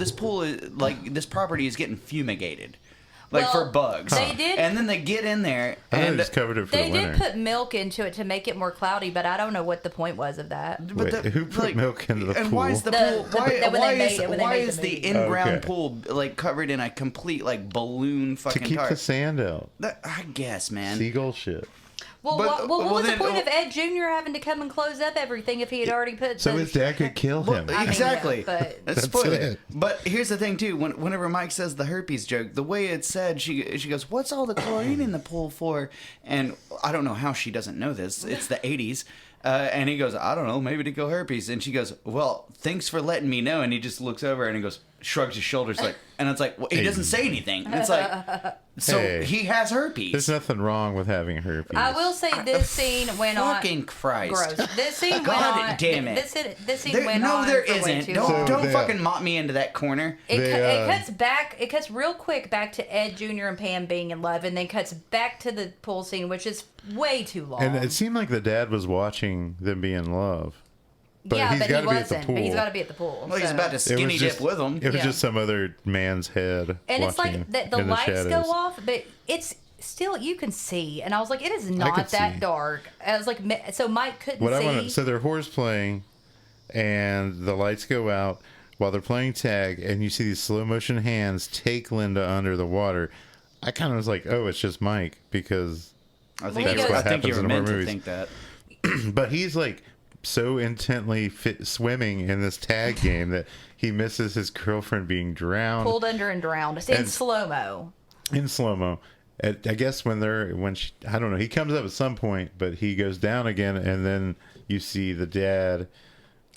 [SPEAKER 2] is like this property is getting fumigated, like
[SPEAKER 1] Well,
[SPEAKER 2] for bugs.
[SPEAKER 1] they did-
[SPEAKER 2] and then they get in there,
[SPEAKER 3] I
[SPEAKER 2] and
[SPEAKER 3] just covered it for
[SPEAKER 1] They
[SPEAKER 3] the winter.
[SPEAKER 1] did put milk into it to make it more cloudy, but I don't know what the point was of that.
[SPEAKER 3] Wait, who put milk into the
[SPEAKER 2] and
[SPEAKER 3] pool?
[SPEAKER 2] why is the
[SPEAKER 1] The-
[SPEAKER 2] pool?
[SPEAKER 1] the-
[SPEAKER 2] Why,
[SPEAKER 1] when they
[SPEAKER 2] why
[SPEAKER 1] made
[SPEAKER 2] is
[SPEAKER 1] it- when they
[SPEAKER 2] why
[SPEAKER 1] made
[SPEAKER 2] is
[SPEAKER 1] the
[SPEAKER 2] the
[SPEAKER 1] movie.
[SPEAKER 2] in-ground
[SPEAKER 3] Okay.
[SPEAKER 2] pool like covered in a complete like balloon
[SPEAKER 3] to
[SPEAKER 2] fucking
[SPEAKER 3] keep
[SPEAKER 2] tarp?
[SPEAKER 3] the sand out.
[SPEAKER 2] I guess, man.
[SPEAKER 3] Seagull shit.
[SPEAKER 1] Well,
[SPEAKER 2] But-
[SPEAKER 1] what
[SPEAKER 2] well,
[SPEAKER 1] was
[SPEAKER 2] then-
[SPEAKER 1] the point of Ed Jr. having to come and close up everything if he had already put?
[SPEAKER 3] So
[SPEAKER 1] the-
[SPEAKER 3] his dad could kill him.
[SPEAKER 1] I mean,
[SPEAKER 2] Exactly.
[SPEAKER 1] yeah, but-
[SPEAKER 2] That's
[SPEAKER 3] That's
[SPEAKER 2] spoiler.
[SPEAKER 3] it.
[SPEAKER 2] But here's the thing too. Whenever Mike says the herpes joke, the way it's said, she goes, "What's all the chlorine in the pool for?" And I don't know how she doesn't know this. It's the '80s. And he goes, "I don't know, maybe to kill herpes." And she goes, "Well, thanks for letting me know." And he just looks over and he goes, shrugs his shoulders like, and it's like, well, he doesn't say anything. And it's like, so
[SPEAKER 3] Hey.
[SPEAKER 2] he has herpes.
[SPEAKER 3] There's nothing wrong with having herpes.
[SPEAKER 1] I will say this scene went on.
[SPEAKER 2] Fucking Christ.
[SPEAKER 1] Gross. This scene
[SPEAKER 2] God
[SPEAKER 1] went on.
[SPEAKER 2] damn it.
[SPEAKER 1] This scene went
[SPEAKER 2] no,
[SPEAKER 1] on.
[SPEAKER 2] there
[SPEAKER 1] for way
[SPEAKER 2] isn't.
[SPEAKER 1] too
[SPEAKER 2] Don't
[SPEAKER 1] long.
[SPEAKER 3] So
[SPEAKER 2] don't
[SPEAKER 3] they-
[SPEAKER 2] fucking mop me into that corner.
[SPEAKER 1] It cuts back. It cuts real quick back to Ed Jr. and Pam being in love, and then cuts back to the pool scene, which is way too long.
[SPEAKER 3] And it seemed like the dad was watching them be in love. But
[SPEAKER 1] yeah,
[SPEAKER 3] he's
[SPEAKER 1] but he
[SPEAKER 3] gotta be at the
[SPEAKER 1] wasn't.
[SPEAKER 3] pool.
[SPEAKER 1] But he's got to be at the pool.
[SPEAKER 2] Well, he's
[SPEAKER 1] so.
[SPEAKER 2] about to skinny dip with him.
[SPEAKER 3] It was
[SPEAKER 1] Yeah.
[SPEAKER 3] just some other man's head.
[SPEAKER 1] And it's
[SPEAKER 3] watching
[SPEAKER 1] like the
[SPEAKER 3] in
[SPEAKER 1] lights
[SPEAKER 3] shadows.
[SPEAKER 1] go off, but it's still you can see. And I was like, it is
[SPEAKER 3] could
[SPEAKER 1] not that
[SPEAKER 3] see.
[SPEAKER 1] dark. I was like, so Mike couldn't
[SPEAKER 3] What I
[SPEAKER 1] see.
[SPEAKER 3] want so they're horse playing, and the lights go out while they're playing tag, and you see these slow motion hands take Linda under the water. I kind of was like, oh, it's just Mike, because
[SPEAKER 2] I think
[SPEAKER 1] That's
[SPEAKER 2] you were,
[SPEAKER 1] what
[SPEAKER 2] I think you
[SPEAKER 3] happens
[SPEAKER 2] were
[SPEAKER 3] in horror
[SPEAKER 2] meant to
[SPEAKER 3] movies.
[SPEAKER 2] think that.
[SPEAKER 3] but he's like so intently swimming in this tag game that he misses his girlfriend being drowned
[SPEAKER 1] pulled under and drowned. It's in
[SPEAKER 3] And-
[SPEAKER 1] slow mo.
[SPEAKER 3] in slow mo. I guess when she, I don't know, he comes up at some point, but he goes down again, and then you see the dad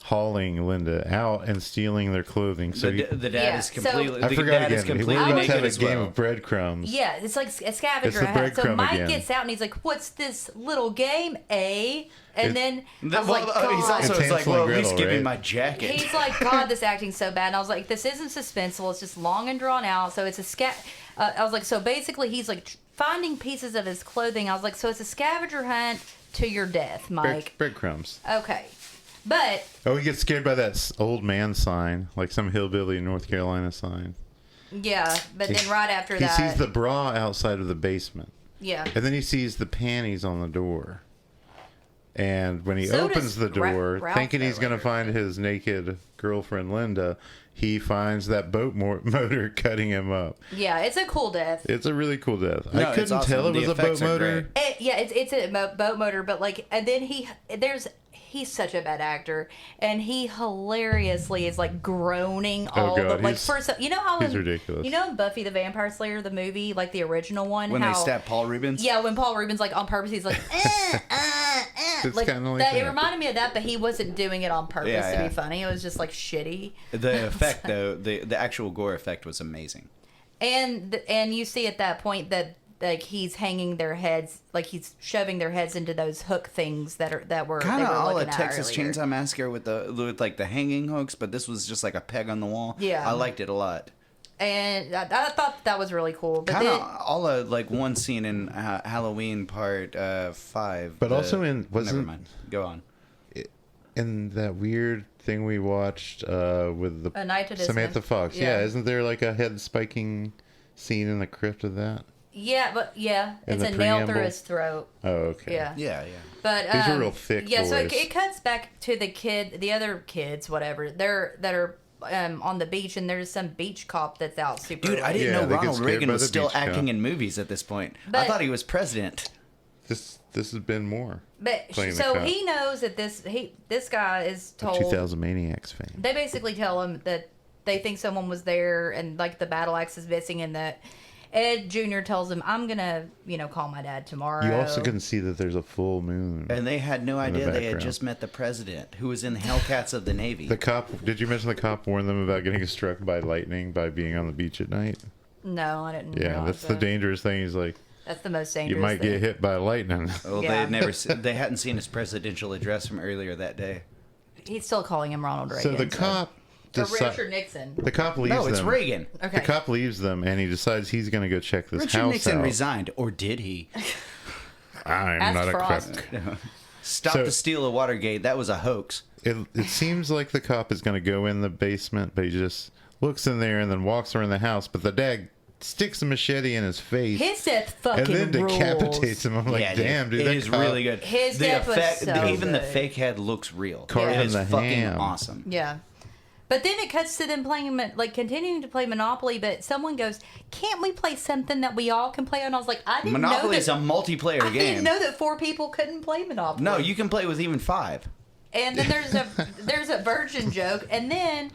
[SPEAKER 3] hauling Linda out and stealing their clothing. So
[SPEAKER 2] The dad
[SPEAKER 1] Yeah,
[SPEAKER 2] is
[SPEAKER 1] so-
[SPEAKER 2] completely.
[SPEAKER 3] I
[SPEAKER 2] the
[SPEAKER 3] forgot
[SPEAKER 2] dad is
[SPEAKER 3] again. We
[SPEAKER 2] completely
[SPEAKER 3] were about to have
[SPEAKER 2] naked
[SPEAKER 3] a
[SPEAKER 2] as
[SPEAKER 3] game
[SPEAKER 2] well.
[SPEAKER 3] of breadcrumbs.
[SPEAKER 1] Yeah, it's like a
[SPEAKER 3] It's
[SPEAKER 1] scavenger
[SPEAKER 3] the
[SPEAKER 1] hunt. So
[SPEAKER 3] breadcrumb
[SPEAKER 1] Mike
[SPEAKER 3] again.
[SPEAKER 1] gets out and he's like, "What's this little game, eh?" And then I was
[SPEAKER 2] Well,
[SPEAKER 1] like,
[SPEAKER 2] he's
[SPEAKER 1] "God."
[SPEAKER 2] also
[SPEAKER 3] It's
[SPEAKER 2] it's like,
[SPEAKER 3] Hansel
[SPEAKER 2] well,
[SPEAKER 3] and
[SPEAKER 2] at least
[SPEAKER 3] Gretel,
[SPEAKER 2] give me
[SPEAKER 3] right?
[SPEAKER 2] my jacket.
[SPEAKER 1] He's like, "God, this acting's so bad." And I was like, "This isn't suspenseful. It's just long and drawn out." So it's a I was like, so basically, he's like finding pieces of his clothing. I was like, so it's a scavenger hunt to your death, Mike.
[SPEAKER 3] Breadcrumbs.
[SPEAKER 1] Okay, but
[SPEAKER 3] Oh, he gets scared by that old man sign, like some hillbilly North Carolina sign.
[SPEAKER 1] yeah, but then right after
[SPEAKER 3] He
[SPEAKER 1] that,
[SPEAKER 3] sees the bra outside of the basement.
[SPEAKER 1] yeah.
[SPEAKER 3] And then he sees the panties on the door. And when he
[SPEAKER 1] So
[SPEAKER 3] opens
[SPEAKER 1] does
[SPEAKER 3] the door,
[SPEAKER 1] Ralph
[SPEAKER 3] thinking he's going to
[SPEAKER 1] later.
[SPEAKER 3] find his naked girlfriend Linda, he finds that boat motor cutting him up.
[SPEAKER 1] Yeah, it's a cool death.
[SPEAKER 3] It's a really cool death.
[SPEAKER 2] No,
[SPEAKER 3] I
[SPEAKER 2] it's
[SPEAKER 3] couldn't
[SPEAKER 2] awesome.
[SPEAKER 3] tell it
[SPEAKER 2] The
[SPEAKER 3] was a boat
[SPEAKER 2] effects are
[SPEAKER 3] motor.
[SPEAKER 2] great.
[SPEAKER 1] It's a boat motor, but like, and then he's such a bad actor, and he hilariously is like groaning all
[SPEAKER 3] God,
[SPEAKER 1] the like
[SPEAKER 3] he's-
[SPEAKER 1] first. You know how
[SPEAKER 3] he's
[SPEAKER 1] in,
[SPEAKER 3] ridiculous.
[SPEAKER 1] You know in Buffy the Vampire Slayer the movie, like the original one,
[SPEAKER 2] when
[SPEAKER 1] how
[SPEAKER 2] they stab Paul Rubens.
[SPEAKER 1] yeah, when Paul Rubens like on purpose, he's like,
[SPEAKER 3] It's
[SPEAKER 1] like
[SPEAKER 3] kinda like
[SPEAKER 1] that. It
[SPEAKER 3] that.
[SPEAKER 1] reminded me of that, but he wasn't doing it on purpose
[SPEAKER 2] Yeah,
[SPEAKER 1] to
[SPEAKER 2] yeah.
[SPEAKER 1] be funny. It was just like shitty.
[SPEAKER 2] The effect though, the actual gore effect was amazing.
[SPEAKER 1] And you see at that point that like he's hanging their heads, like he's shoving their heads into those hook things that were
[SPEAKER 2] Kind
[SPEAKER 1] they
[SPEAKER 2] of
[SPEAKER 1] were
[SPEAKER 2] all a
[SPEAKER 1] looking at
[SPEAKER 2] Texas
[SPEAKER 1] earlier.
[SPEAKER 2] Chainsaw Massacre with like the hanging hooks, but this was just like a peg on the wall.
[SPEAKER 1] Yeah.
[SPEAKER 2] I liked it a lot.
[SPEAKER 1] And I thought that was really cool. But
[SPEAKER 2] Kind
[SPEAKER 1] then,
[SPEAKER 2] of all like one scene in Halloween Part 5.
[SPEAKER 3] But also in-
[SPEAKER 2] never
[SPEAKER 3] wasn't-
[SPEAKER 2] mind. Go on.
[SPEAKER 3] And that weird thing we watched with the
[SPEAKER 1] A Night to Dismiss.
[SPEAKER 3] Samantha Fox.
[SPEAKER 1] Yeah.
[SPEAKER 3] Yeah, isn't there like a head spiking scene in the crypt of that?
[SPEAKER 1] yeah, but yeah,
[SPEAKER 3] And
[SPEAKER 1] it's
[SPEAKER 3] the
[SPEAKER 1] a nail through
[SPEAKER 3] preamble?
[SPEAKER 1] his throat.
[SPEAKER 3] Oh, okay.
[SPEAKER 1] Yeah.
[SPEAKER 2] Yeah, yeah.
[SPEAKER 1] But
[SPEAKER 3] These are real thick
[SPEAKER 1] Yeah, so
[SPEAKER 3] boys.
[SPEAKER 1] it cuts back to the other kids, whatever. That are on the beach, and there's some beach cop that's out super.
[SPEAKER 2] Dude, I
[SPEAKER 1] late.
[SPEAKER 2] didn't
[SPEAKER 3] Yeah,
[SPEAKER 2] know
[SPEAKER 3] they get
[SPEAKER 2] Ronald
[SPEAKER 3] scared
[SPEAKER 2] Reagan
[SPEAKER 3] by
[SPEAKER 2] was
[SPEAKER 3] the
[SPEAKER 2] still
[SPEAKER 3] beach cop.
[SPEAKER 2] acting in movies at this point. I
[SPEAKER 1] But-
[SPEAKER 2] thought he was president.
[SPEAKER 3] This has been more.
[SPEAKER 1] But
[SPEAKER 3] playing the
[SPEAKER 1] so
[SPEAKER 3] cop.
[SPEAKER 1] he knows that this guy is
[SPEAKER 3] Of
[SPEAKER 1] told.
[SPEAKER 3] 2000 Maniacs fame.
[SPEAKER 1] They basically tell him that they think someone was there, and like the battle axe is missing, and that Ed Jr. tells him, "I'm gonna, call my dad tomorrow."
[SPEAKER 3] You also can see that there's a full moon.
[SPEAKER 2] And they had no
[SPEAKER 3] the
[SPEAKER 2] idea they had
[SPEAKER 3] background.
[SPEAKER 2] just met the president, who was in the Hellcats of the Navy.
[SPEAKER 3] The cop, did you mention the cop warned them about getting struck by lightning by being on the beach at night?
[SPEAKER 1] No, I didn't.
[SPEAKER 3] Yeah,
[SPEAKER 1] realize
[SPEAKER 3] that's the
[SPEAKER 1] that.
[SPEAKER 3] dangerous thing. He's like,
[SPEAKER 1] That's the most dangerous
[SPEAKER 3] You might
[SPEAKER 1] thing.
[SPEAKER 3] get hit by lightning.
[SPEAKER 2] Well,
[SPEAKER 1] Yeah.
[SPEAKER 2] they hadn't seen his presidential address from earlier that day.
[SPEAKER 1] He's still calling him Ronald Reagan.
[SPEAKER 3] So the cop
[SPEAKER 1] Or Richard Nixon.
[SPEAKER 3] The cop leaves
[SPEAKER 2] No,
[SPEAKER 3] them.
[SPEAKER 2] it's Reagan.
[SPEAKER 1] Okay.
[SPEAKER 3] The cop leaves them, and he decides he's going to go check this
[SPEAKER 2] Richard
[SPEAKER 3] house
[SPEAKER 2] Nixon
[SPEAKER 3] out.
[SPEAKER 2] resigned, or did he?
[SPEAKER 3] I'm
[SPEAKER 1] Ask
[SPEAKER 3] not a
[SPEAKER 1] Frost.
[SPEAKER 3] crook.
[SPEAKER 2] Stop
[SPEAKER 3] So-
[SPEAKER 2] the steal of Watergate. That was a hoax.
[SPEAKER 3] It seems like the cop is going to go in the basement, but he just looks in there and then walks around the house. But the dad sticks a machete in his face
[SPEAKER 1] His death
[SPEAKER 3] and
[SPEAKER 1] fucking
[SPEAKER 3] then
[SPEAKER 1] rules.
[SPEAKER 3] decapitates him. I'm like,
[SPEAKER 2] Yeah,
[SPEAKER 3] damn, dude,
[SPEAKER 2] it
[SPEAKER 3] that
[SPEAKER 2] is
[SPEAKER 3] cop
[SPEAKER 2] really good.
[SPEAKER 1] His
[SPEAKER 2] the
[SPEAKER 1] death was
[SPEAKER 2] effect,
[SPEAKER 1] so
[SPEAKER 2] even the
[SPEAKER 1] good.
[SPEAKER 2] fake head looks real.
[SPEAKER 3] Carving
[SPEAKER 2] It is
[SPEAKER 3] the
[SPEAKER 2] fucking
[SPEAKER 3] ham.
[SPEAKER 2] awesome.
[SPEAKER 1] Yeah. But then it cuts to them playing, like, continuing to play Monopoly, but someone goes, can't we play something that we all can play? And I was like, I didn't
[SPEAKER 2] Monopoly
[SPEAKER 1] know
[SPEAKER 2] is a
[SPEAKER 1] that...
[SPEAKER 2] multiplayer
[SPEAKER 1] I
[SPEAKER 2] game.
[SPEAKER 1] didn't know that 4 people couldn't play Monopoly.
[SPEAKER 2] No, you can play with even 5.
[SPEAKER 1] And then there's a virgin joke, and then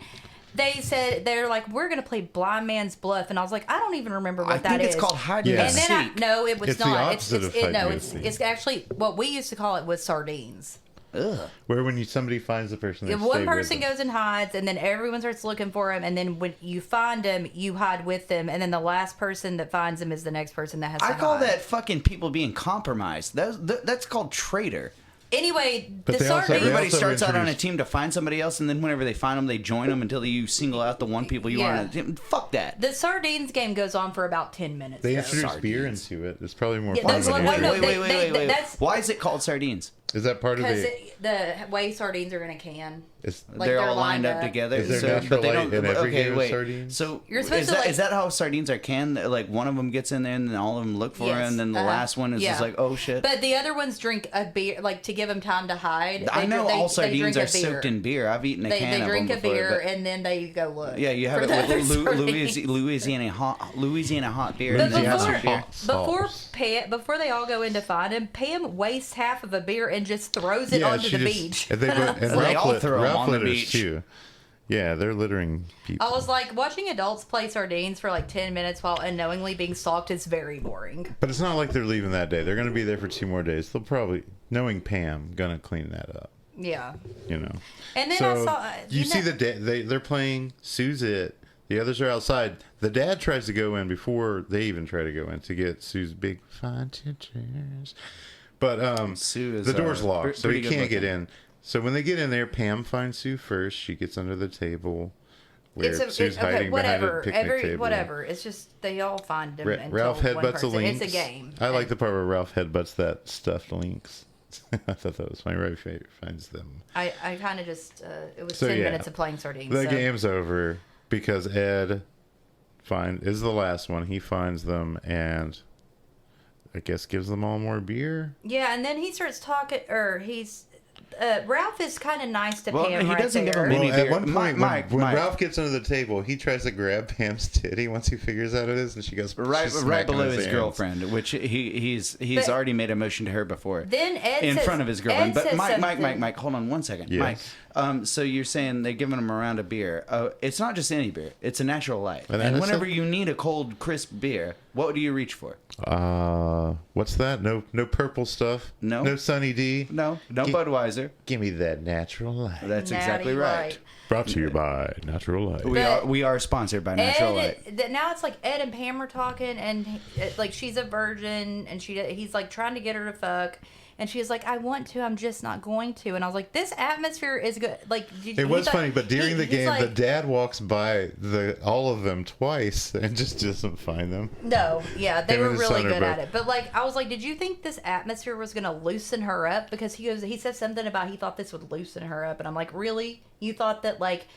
[SPEAKER 1] they're like, we're gonna play Blind Man's Bluff, and I was like, I don't even remember what
[SPEAKER 2] I
[SPEAKER 1] that
[SPEAKER 2] think
[SPEAKER 1] is.
[SPEAKER 2] it's called hide
[SPEAKER 3] Yeah.
[SPEAKER 2] and
[SPEAKER 1] And then
[SPEAKER 2] seek.
[SPEAKER 1] no, it was
[SPEAKER 3] It's the
[SPEAKER 1] not.
[SPEAKER 3] opposite of hide and
[SPEAKER 1] it's
[SPEAKER 3] seek.
[SPEAKER 1] actually what we used to call it was sardines.
[SPEAKER 2] Ugh.
[SPEAKER 3] where when somebody finds the person, they
[SPEAKER 1] If
[SPEAKER 3] stay
[SPEAKER 1] one
[SPEAKER 3] with
[SPEAKER 1] person
[SPEAKER 3] them.
[SPEAKER 1] goes and hides, and then everyone starts looking for him, and then when you find him, you hide with them, and then the last person that finds him is the next person that has to
[SPEAKER 2] I call
[SPEAKER 1] hide.
[SPEAKER 2] that fucking people being compromised. That's called traitor.
[SPEAKER 1] Anyway,
[SPEAKER 3] But
[SPEAKER 1] the
[SPEAKER 3] they also-
[SPEAKER 1] sardines.
[SPEAKER 2] Everybody
[SPEAKER 3] also
[SPEAKER 2] starts out on a
[SPEAKER 3] introduced-
[SPEAKER 2] team to find somebody else, and then whenever they find them, they join them until you single out the one people you want on a
[SPEAKER 1] Yeah.
[SPEAKER 2] team. Fuck that.
[SPEAKER 1] The sardines game goes on for about 10 minutes.
[SPEAKER 3] They
[SPEAKER 1] though.
[SPEAKER 3] introduced beer
[SPEAKER 2] Sardines.
[SPEAKER 3] into it. It's probably more
[SPEAKER 1] Yeah,
[SPEAKER 3] fun
[SPEAKER 1] that's
[SPEAKER 3] when
[SPEAKER 1] what-
[SPEAKER 3] you
[SPEAKER 1] no,
[SPEAKER 3] drink.
[SPEAKER 1] they- that's-
[SPEAKER 2] Why is it called sardines?
[SPEAKER 3] Is that part of
[SPEAKER 1] Because
[SPEAKER 3] it?
[SPEAKER 1] the way sardines are in a can.
[SPEAKER 3] It's,
[SPEAKER 1] Like,
[SPEAKER 2] they're
[SPEAKER 1] they're
[SPEAKER 2] all lined
[SPEAKER 1] lined
[SPEAKER 2] up
[SPEAKER 1] up.
[SPEAKER 2] together.
[SPEAKER 3] Is there
[SPEAKER 2] so,
[SPEAKER 3] natural
[SPEAKER 2] but they
[SPEAKER 3] light
[SPEAKER 2] don't.
[SPEAKER 3] in every
[SPEAKER 2] Okay,
[SPEAKER 3] game of
[SPEAKER 2] wait.
[SPEAKER 3] sardines?
[SPEAKER 2] So
[SPEAKER 1] You're supposed
[SPEAKER 2] is
[SPEAKER 1] to,
[SPEAKER 2] that
[SPEAKER 1] like-
[SPEAKER 2] is that how sardines are canned? Like one of them gets in there, and then all of them look for
[SPEAKER 1] Yes,
[SPEAKER 2] it, and then the last one is just like, oh shit.
[SPEAKER 1] But the other ones drink a beer, like to give them time to hide.
[SPEAKER 2] I know all sardines
[SPEAKER 1] drink
[SPEAKER 2] are
[SPEAKER 1] a beer.
[SPEAKER 2] soaked in beer. I've eaten a
[SPEAKER 1] They
[SPEAKER 2] can of
[SPEAKER 1] drink
[SPEAKER 2] them
[SPEAKER 1] a
[SPEAKER 2] before.
[SPEAKER 1] beer
[SPEAKER 2] but-
[SPEAKER 1] and then they go look.
[SPEAKER 2] yeah, you have
[SPEAKER 1] for
[SPEAKER 2] it
[SPEAKER 1] the
[SPEAKER 2] with
[SPEAKER 1] other sardines.
[SPEAKER 2] Louisiana hot beer.
[SPEAKER 1] But
[SPEAKER 2] and then you have
[SPEAKER 1] before,
[SPEAKER 2] some beer.
[SPEAKER 1] before they all go in to find him, Pam wastes half of a beer and just throws it onto
[SPEAKER 3] she
[SPEAKER 1] the
[SPEAKER 3] just-
[SPEAKER 1] beach.
[SPEAKER 3] And, and
[SPEAKER 2] Well, they all throw 'em
[SPEAKER 3] Ralph
[SPEAKER 2] on the
[SPEAKER 3] litters
[SPEAKER 2] beach.
[SPEAKER 3] too. Yeah, they're littering people.
[SPEAKER 1] I was like, watching adults play sardines for like 10 minutes while unknowingly being stalked is very boring.
[SPEAKER 3] But it's not like they're leaving that day. They're going to be there for 2 more days. They'll probably, knowing Pam, gonna clean that up.
[SPEAKER 1] Yeah.
[SPEAKER 3] You know.
[SPEAKER 1] And then
[SPEAKER 3] So
[SPEAKER 1] I saw.
[SPEAKER 3] you see the they're playing Sue's it. The others are outside. The dad tries to go in before they even try to go in to get Sue's big fine pictures. But
[SPEAKER 2] Sue is,
[SPEAKER 3] the door's locked,
[SPEAKER 2] pre-
[SPEAKER 3] so he
[SPEAKER 2] pretty good
[SPEAKER 3] can't get
[SPEAKER 2] looking.
[SPEAKER 3] in. So when they get in there, Pam finds Sue first. She gets under the table where Sue's hiding behind a picnic table.
[SPEAKER 1] Whatever. It's just they all find him. until
[SPEAKER 3] Ralph
[SPEAKER 1] one
[SPEAKER 3] headbutts a
[SPEAKER 1] person.
[SPEAKER 3] lynx.
[SPEAKER 1] It's a game.
[SPEAKER 3] I like the part where Ralph headbutts that stuffed lynx. I thought that was funny. Right, finds them.
[SPEAKER 1] I kind of just it was
[SPEAKER 3] So,
[SPEAKER 1] 10
[SPEAKER 3] yeah.
[SPEAKER 1] minutes of playing sardines.
[SPEAKER 3] The
[SPEAKER 1] so.
[SPEAKER 3] game's over because Ed is the last one. He finds them and I guess gives them all more beer.
[SPEAKER 1] Yeah, and then he starts talking, or he's Ralph is kind of nice to
[SPEAKER 2] Well,
[SPEAKER 1] Pam
[SPEAKER 2] he
[SPEAKER 1] right
[SPEAKER 2] doesn't give
[SPEAKER 1] there.
[SPEAKER 2] him any-
[SPEAKER 3] Well, at
[SPEAKER 2] beer.
[SPEAKER 3] one point,
[SPEAKER 2] Mike,
[SPEAKER 3] when
[SPEAKER 2] Mike.
[SPEAKER 3] Ralph gets under the table, he tries to grab Pam's titty once he figures out it is, and she goes
[SPEAKER 2] Right,
[SPEAKER 3] she's
[SPEAKER 2] right
[SPEAKER 3] smacking
[SPEAKER 2] below his
[SPEAKER 3] hands.
[SPEAKER 2] girlfriend, which he's
[SPEAKER 1] But-
[SPEAKER 2] already made a motion to her before.
[SPEAKER 1] Then Ed
[SPEAKER 2] in
[SPEAKER 1] says,
[SPEAKER 2] front of his girlfriend.
[SPEAKER 1] Ed
[SPEAKER 2] But
[SPEAKER 1] says
[SPEAKER 2] Mike,
[SPEAKER 1] something.
[SPEAKER 2] hold on one second.
[SPEAKER 3] Yes.
[SPEAKER 2] Mike, so you're saying they're giving him a round of beer. It's not just any beer. It's a natural light.
[SPEAKER 3] And
[SPEAKER 2] And
[SPEAKER 3] it's
[SPEAKER 2] whenever
[SPEAKER 3] a-
[SPEAKER 2] you need a cold, crisp beer, what do you reach for?
[SPEAKER 3] What's that? No purple stuff.
[SPEAKER 2] No.
[SPEAKER 3] No Sunny D.
[SPEAKER 2] No
[SPEAKER 3] Gi-
[SPEAKER 2] Budweiser.
[SPEAKER 3] Give me that natural light.
[SPEAKER 2] That's
[SPEAKER 1] Natty
[SPEAKER 2] exactly right.
[SPEAKER 1] Light.
[SPEAKER 3] Brought to you by Natural Light.
[SPEAKER 2] We are sponsored by Natural Light.
[SPEAKER 1] Now it's like Ed and Pam are talking, and like she's a virgin, and he's like trying to get her to fuck, and she's like, "I want to, I'm just not going to." And I was like, "This atmosphere is good." Like
[SPEAKER 3] It was funny, but during the
[SPEAKER 1] he's
[SPEAKER 3] game, the
[SPEAKER 1] like,
[SPEAKER 3] dad walks by all of them twice and just doesn't find them.
[SPEAKER 1] No, yeah, they
[SPEAKER 3] Him
[SPEAKER 1] were
[SPEAKER 3] and his
[SPEAKER 1] really
[SPEAKER 3] son are
[SPEAKER 1] good at
[SPEAKER 3] both-
[SPEAKER 1] it. But like, I was like, did you think this atmosphere was gonna loosen her up? Because he said something about he thought this would loosen her up, and I'm like, really? You thought that like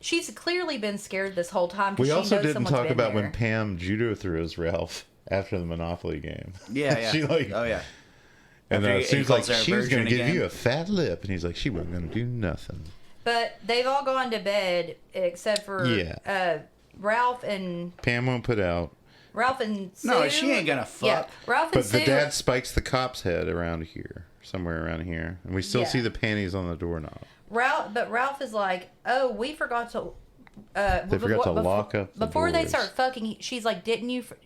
[SPEAKER 1] she's clearly been scared this whole time? 'Cause
[SPEAKER 3] We
[SPEAKER 1] she
[SPEAKER 3] also
[SPEAKER 1] knows
[SPEAKER 3] didn't
[SPEAKER 1] someone's
[SPEAKER 3] talk
[SPEAKER 1] been
[SPEAKER 3] about
[SPEAKER 1] there.
[SPEAKER 3] when Pam judo throws Ralph after the Monopoly game.
[SPEAKER 2] Yeah, yeah.
[SPEAKER 3] She like,
[SPEAKER 2] oh yeah.
[SPEAKER 3] and
[SPEAKER 2] After he
[SPEAKER 3] Sue's like,
[SPEAKER 2] calls her a
[SPEAKER 3] she was going to
[SPEAKER 2] virgin
[SPEAKER 3] give you
[SPEAKER 2] again.
[SPEAKER 3] a fat lip, and he's like, she wasn't going to do nothing.
[SPEAKER 1] But they've all gone to bed except for Ralph and
[SPEAKER 3] Pam won't put out,
[SPEAKER 1] Sue.
[SPEAKER 2] No, she ain't gonna fuck.
[SPEAKER 1] Yeah, Ralph and
[SPEAKER 3] but
[SPEAKER 1] Sue.
[SPEAKER 3] the dad spikes the cop's head around here, somewhere around here, and we still
[SPEAKER 1] Yeah.
[SPEAKER 3] see the panties on the doorknob.
[SPEAKER 1] Ralph is like, oh, we forgot to
[SPEAKER 3] They forgot to lock up the
[SPEAKER 1] before they
[SPEAKER 3] doors.
[SPEAKER 1] start fucking. She's like,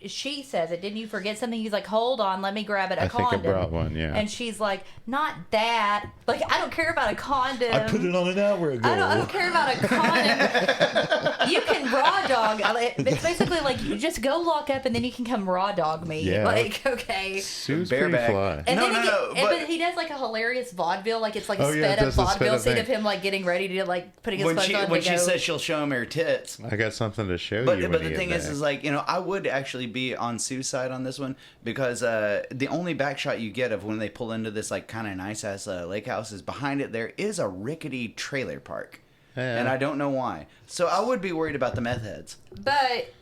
[SPEAKER 1] she says it. Didn't you forget something? He's like, hold on, let me grab it. A condom.
[SPEAKER 3] I think I brought one. Yeah.
[SPEAKER 1] And she's like, not that. Like, I don't care about a condom.
[SPEAKER 3] I put it on an hour ago.
[SPEAKER 1] I don't care about a condom. You can raw dog. It's basically like, you just go lock up and then you can come raw dog me.
[SPEAKER 3] Yeah.
[SPEAKER 1] Like, okay.
[SPEAKER 3] Sue's pretty fly.
[SPEAKER 1] And
[SPEAKER 2] No,
[SPEAKER 1] then
[SPEAKER 2] but
[SPEAKER 1] he does like a hilarious vaudeville, like it's like
[SPEAKER 3] Oh,
[SPEAKER 1] a
[SPEAKER 3] yeah,
[SPEAKER 1] sped up
[SPEAKER 3] that's the sped
[SPEAKER 1] vaudeville
[SPEAKER 3] up
[SPEAKER 1] scene
[SPEAKER 3] thing.
[SPEAKER 1] of him like getting ready to like putting his clothes on
[SPEAKER 2] when
[SPEAKER 1] to
[SPEAKER 2] she
[SPEAKER 1] go.
[SPEAKER 2] says she'll show him her tits.
[SPEAKER 3] I got something to show
[SPEAKER 2] But
[SPEAKER 3] you.
[SPEAKER 2] the thing is like, you know, I would actually be on Sue's side on this one because the only back shot you get of when they pull into this like kind of nice ass lake house is behind it. There is a rickety trailer park, and I don't know why. So I would be worried about the meth heads.
[SPEAKER 1] But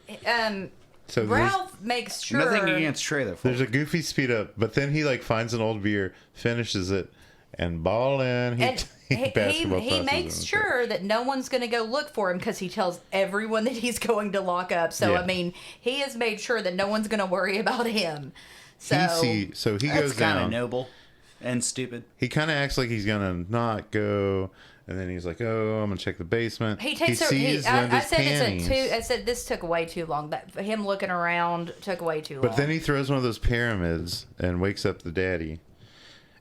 [SPEAKER 3] so
[SPEAKER 1] Ralph makes sure.
[SPEAKER 2] Nothing against trailer. Folk.
[SPEAKER 3] There's a goofy speed up, but then he like finds an old beer, finishes it, and ballin'.
[SPEAKER 1] He makes sure that no one's going to go look for him because he tells everyone that he's going to lock up. So,
[SPEAKER 3] Yeah.
[SPEAKER 1] I mean, he has made sure that no one's going to worry about him. So
[SPEAKER 3] he
[SPEAKER 2] That's
[SPEAKER 3] goes
[SPEAKER 2] kind of
[SPEAKER 3] down.
[SPEAKER 2] noble and stupid.
[SPEAKER 3] He kind of acts like he's gonna not go, and then he's like, "Oh, I'm gonna check the basement."
[SPEAKER 1] he takes her.
[SPEAKER 3] sees
[SPEAKER 1] I
[SPEAKER 3] Linda's
[SPEAKER 1] said
[SPEAKER 3] panties.
[SPEAKER 1] I said this took way too long. That him looking around took way too long.
[SPEAKER 3] But then he throws one of those pyramids and wakes up the daddy.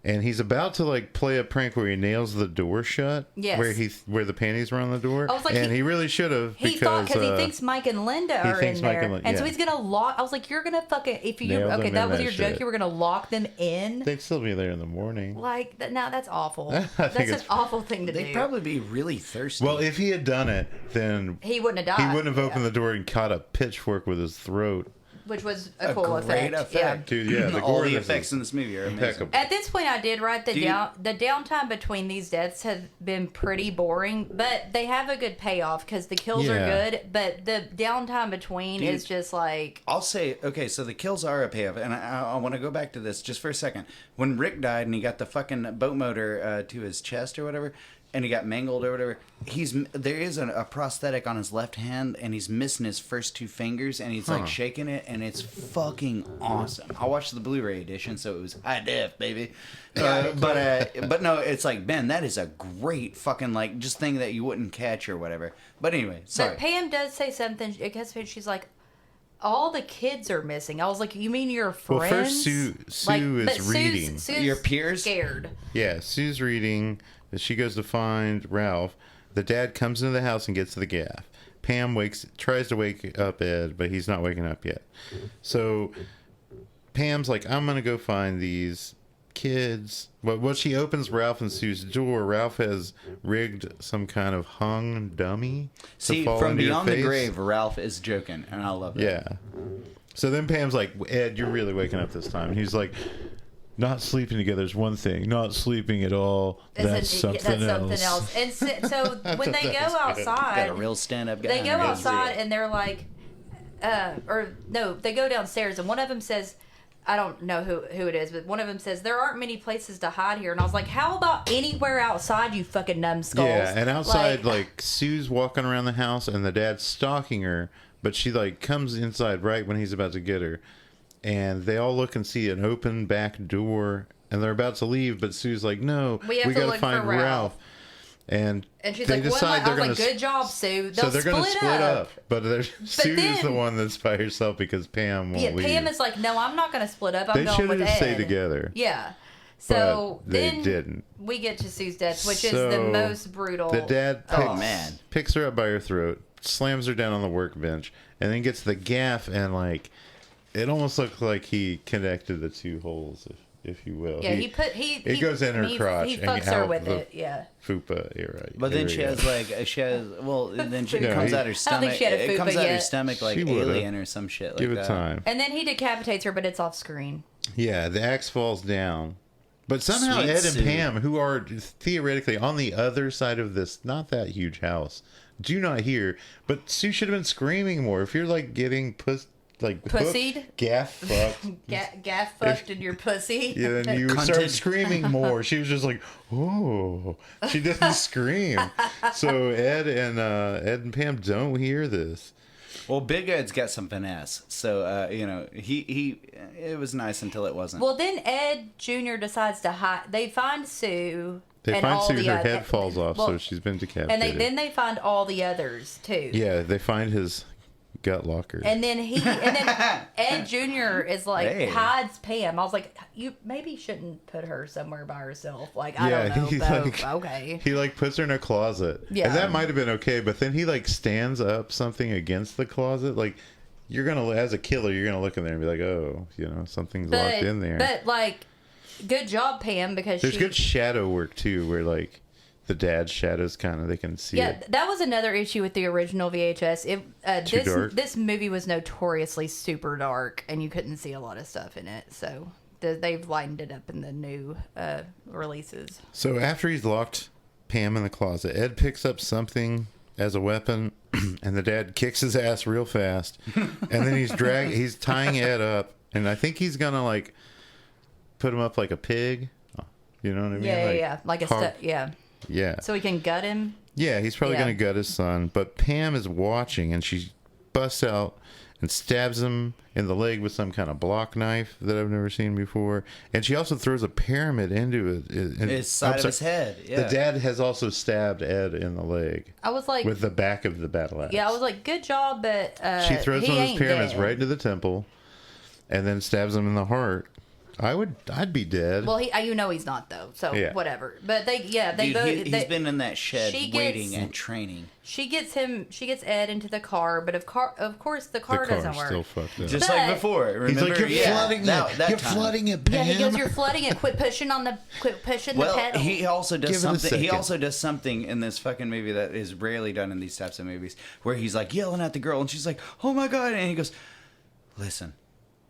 [SPEAKER 3] And he's about to like play a prank where he nails the door shut.
[SPEAKER 1] Yes.
[SPEAKER 3] Where the panties were on the door.
[SPEAKER 1] I was like,
[SPEAKER 3] and he really should have
[SPEAKER 1] He thought
[SPEAKER 3] because
[SPEAKER 1] he thinks Mike and Linda are in there, and so
[SPEAKER 3] yeah.
[SPEAKER 1] he's gonna lock. I was like, "You're gonna fucking if you
[SPEAKER 3] Nail them
[SPEAKER 1] okay."
[SPEAKER 3] in
[SPEAKER 1] That was
[SPEAKER 3] that
[SPEAKER 1] your joke.
[SPEAKER 3] shit.
[SPEAKER 1] You were gonna lock them in.
[SPEAKER 3] they'd still be there in the morning.
[SPEAKER 1] Like no, that's awful.
[SPEAKER 3] think
[SPEAKER 1] That's an
[SPEAKER 3] it's-
[SPEAKER 1] awful thing to
[SPEAKER 2] They'd
[SPEAKER 1] do.
[SPEAKER 2] probably be really thirsty.
[SPEAKER 3] Well, if he had done it, then
[SPEAKER 1] He wouldn't have died.
[SPEAKER 3] he wouldn't have opened the door and caught a pitchfork with his throat.
[SPEAKER 1] Which was a
[SPEAKER 2] a
[SPEAKER 1] cool
[SPEAKER 2] great
[SPEAKER 1] effect.
[SPEAKER 3] Dude, yeah, the
[SPEAKER 2] all
[SPEAKER 3] gore
[SPEAKER 2] the
[SPEAKER 3] in this
[SPEAKER 2] effects
[SPEAKER 3] is
[SPEAKER 2] in this movie are amazing.
[SPEAKER 3] impeccable.
[SPEAKER 1] At this point, I did write the
[SPEAKER 2] Do you-
[SPEAKER 1] the downtime between these deaths has been pretty boring, but they have a good payoff because the kills are
[SPEAKER 3] Yeah.
[SPEAKER 1] good, but the downtime between
[SPEAKER 2] Dude.
[SPEAKER 1] is just like
[SPEAKER 2] I'll say, okay, so the kills are a payoff, and I want to go back to this just for a second. When Rick died and he got the fucking boat motor to his chest or whatever, and he got mangled or whatever, there is a prosthetic on his left hand, and he's missing his first two fingers, and he's like shaking it, and it's fucking awesome. I watched the Blu-ray edition, so it was high def, baby. But no, it's like, Ben, that is a great fucking like just thing that you wouldn't catch or whatever. But anyway, sorry.
[SPEAKER 1] But Pam does say something. I guess she's like, all the kids are missing. I was like, you mean your friends?
[SPEAKER 3] Well, first Sue
[SPEAKER 1] but
[SPEAKER 3] is reading.
[SPEAKER 1] Sue's
[SPEAKER 2] Your peers?
[SPEAKER 1] scared.
[SPEAKER 3] Yeah, Sue's reading. She goes to find Ralph. The dad comes into the house and gets the gaff. Pam tries to wake up Ed, but he's not waking up yet. So Pam's like, I'm going to go find these kids. But when she opens Ralph and Sue's door, Ralph has rigged some kind of hung dummy. to
[SPEAKER 2] See,
[SPEAKER 3] fall
[SPEAKER 2] from
[SPEAKER 3] into your
[SPEAKER 2] beyond the
[SPEAKER 3] face.
[SPEAKER 2] grave, Ralph is joking, and I love it.
[SPEAKER 3] Yeah. So then Pam's like, Ed, you're really waking up this time. And he's like, not sleeping together is one thing. Not sleeping at all, that's something else.
[SPEAKER 1] And so when they go
[SPEAKER 2] Got a
[SPEAKER 1] outside,
[SPEAKER 2] real stand-up guy.
[SPEAKER 1] they go
[SPEAKER 2] on here.
[SPEAKER 1] outside and they're like, they go downstairs and one of them says, I don't know who it is, but one of them says, there aren't many places to hide here. And I was like, how about anywhere outside, you fucking numbskulls?
[SPEAKER 3] Yeah, and outside, like Sue's walking around the house and the dad's stalking her, but she like comes inside right when he's about to get her. And they all look and see an open back door, and they're about to leave, but Sue's like, no,
[SPEAKER 1] We have to
[SPEAKER 3] gotta
[SPEAKER 1] look
[SPEAKER 3] find
[SPEAKER 1] for Ralph.
[SPEAKER 3] And
[SPEAKER 1] she's
[SPEAKER 3] they
[SPEAKER 1] like,
[SPEAKER 3] decide
[SPEAKER 1] I was
[SPEAKER 3] they're
[SPEAKER 1] like,
[SPEAKER 3] gonna
[SPEAKER 1] good job, Sue.
[SPEAKER 3] so
[SPEAKER 1] They'll
[SPEAKER 3] they're going to split up. But Sue's
[SPEAKER 1] then-
[SPEAKER 3] the one that's by herself because Pam won't leave.
[SPEAKER 1] Pam is like, no, I'm not going to split up. I'm
[SPEAKER 3] They
[SPEAKER 1] going
[SPEAKER 3] should
[SPEAKER 1] with
[SPEAKER 3] have
[SPEAKER 1] Ed.
[SPEAKER 3] stayed together.
[SPEAKER 1] Yeah. So
[SPEAKER 3] But they
[SPEAKER 1] then
[SPEAKER 3] didn't.
[SPEAKER 1] we get to Sue's death, which is
[SPEAKER 3] So
[SPEAKER 1] the most brutal.
[SPEAKER 3] The dad
[SPEAKER 2] man.
[SPEAKER 3] picks her up by her throat, slams her down on the workbench, and then gets the gaff, and like it almost looked like he connected the two holes, if you will.
[SPEAKER 1] Yeah,
[SPEAKER 3] it goes in her crotch
[SPEAKER 1] He
[SPEAKER 3] and
[SPEAKER 1] fucks her
[SPEAKER 3] out
[SPEAKER 1] with
[SPEAKER 3] the
[SPEAKER 1] it. Yeah.
[SPEAKER 3] fupa area.
[SPEAKER 2] But then
[SPEAKER 3] area.
[SPEAKER 1] No,
[SPEAKER 2] then it comes out her
[SPEAKER 1] I don't
[SPEAKER 2] stomach.
[SPEAKER 1] think she had a
[SPEAKER 2] It comes
[SPEAKER 1] fupa
[SPEAKER 2] out her
[SPEAKER 1] yet.
[SPEAKER 2] stomach like
[SPEAKER 3] She would've.
[SPEAKER 2] alien or some shit like
[SPEAKER 3] Give
[SPEAKER 2] that.
[SPEAKER 3] it time.
[SPEAKER 1] And then he decapitates her, but it's off screen.
[SPEAKER 3] Yeah, the axe falls down. But somehow
[SPEAKER 2] Sweet
[SPEAKER 3] Ed and
[SPEAKER 2] Sue.
[SPEAKER 3] Pam, who are theoretically on the other side of this not that huge house, do not hear. But Sue should have been screaming more. If you're like getting
[SPEAKER 1] Pussied?
[SPEAKER 3] gaff fucked,
[SPEAKER 1] Gaff fucked in your pussy.
[SPEAKER 3] yeah, then you
[SPEAKER 2] Cunted.
[SPEAKER 3] start screaming more. She was just like, oh, she didn't scream. So Ed and Pam don't hear this.
[SPEAKER 2] Well, Big Ed's got some finesse, so he it was nice until it wasn't.
[SPEAKER 1] Well, then Ed Jr. decides to hide. They find Sue
[SPEAKER 3] They
[SPEAKER 1] And
[SPEAKER 3] find
[SPEAKER 1] all
[SPEAKER 3] Sue,
[SPEAKER 1] the
[SPEAKER 3] her
[SPEAKER 1] other-
[SPEAKER 3] head falls off, so
[SPEAKER 1] well,
[SPEAKER 3] she's been decapitated.
[SPEAKER 1] And then they find all the others too.
[SPEAKER 3] Yeah, they find his gut locker.
[SPEAKER 1] And then Ed Jr. is like
[SPEAKER 2] Hey.
[SPEAKER 1] hides Pam. I was like, you maybe shouldn't put her somewhere by herself. Like I
[SPEAKER 3] Yeah,
[SPEAKER 1] don't know.
[SPEAKER 3] he's
[SPEAKER 1] But,
[SPEAKER 3] like-
[SPEAKER 1] okay.
[SPEAKER 3] He like puts her in a closet.
[SPEAKER 1] Yeah.
[SPEAKER 3] And that might have been okay, but then he like stands up something against the closet. Like you're gonna, as a killer, you're gonna look in there and be like, oh, something's locked in there.
[SPEAKER 1] But like, good job, Pam, because
[SPEAKER 3] There's good shadow work too, where like the dad's shadows kind of, they can see
[SPEAKER 1] Yeah,
[SPEAKER 3] it.
[SPEAKER 1] that was another issue with the original VHS.
[SPEAKER 3] Too dark?
[SPEAKER 1] This movie was notoriously super dark, and you couldn't see a lot of stuff in it. So they've lightened it up in the new releases.
[SPEAKER 3] So after he's locked Pam in the closet, Ed picks up something as a weapon, and the dad kicks his ass real fast, and then he's tying Ed up, and I think he's gonna like put him up like a pig. You know what I mean?
[SPEAKER 1] Yeah. Like
[SPEAKER 3] yeah. Yeah.
[SPEAKER 1] So he can gut him.
[SPEAKER 3] Yeah, he's probably
[SPEAKER 1] Yeah.
[SPEAKER 3] going to gut his son. But Pam is watching, and she busts out and stabs him in the leg with some kind of block knife that I've never seen before. And she also throws a pyramid into it.
[SPEAKER 2] His side of his head. Yeah.
[SPEAKER 3] The dad has also stabbed Ed in the leg
[SPEAKER 1] I was like,
[SPEAKER 3] with the back of the battle axe.
[SPEAKER 1] yeah, I was like, good job, but
[SPEAKER 3] She throws
[SPEAKER 1] he
[SPEAKER 3] one of those
[SPEAKER 1] ain't
[SPEAKER 3] pyramids
[SPEAKER 1] dead.
[SPEAKER 3] right into the temple and then stabs him in the heart. I'd be dead.
[SPEAKER 1] Well, he's not though, so
[SPEAKER 3] Yeah.
[SPEAKER 1] whatever. But they
[SPEAKER 2] Dude,
[SPEAKER 1] both.
[SPEAKER 2] he's been in that shed
[SPEAKER 1] she
[SPEAKER 2] waiting
[SPEAKER 1] gets-
[SPEAKER 2] and training.
[SPEAKER 1] She gets Ed into the car, but of course the car
[SPEAKER 3] the
[SPEAKER 1] doesn't
[SPEAKER 3] car's
[SPEAKER 1] work.
[SPEAKER 3] still fucked up.
[SPEAKER 2] Just
[SPEAKER 1] But-
[SPEAKER 2] like before. Remember?
[SPEAKER 3] He's like, you're flooding
[SPEAKER 2] that,
[SPEAKER 3] it.
[SPEAKER 2] that
[SPEAKER 3] You're
[SPEAKER 2] time.
[SPEAKER 3] flooding it, Pam.
[SPEAKER 1] Yeah, he goes, "You're flooding it. Quit pushing the
[SPEAKER 2] Well,
[SPEAKER 1] pedal."
[SPEAKER 2] he also does
[SPEAKER 3] Give it a
[SPEAKER 2] something. He
[SPEAKER 3] second.
[SPEAKER 2] also does something in this fucking movie that is rarely done in these types of movies, where he's like yelling at the girl, and she's like, "Oh my god!" And he goes, "Listen,"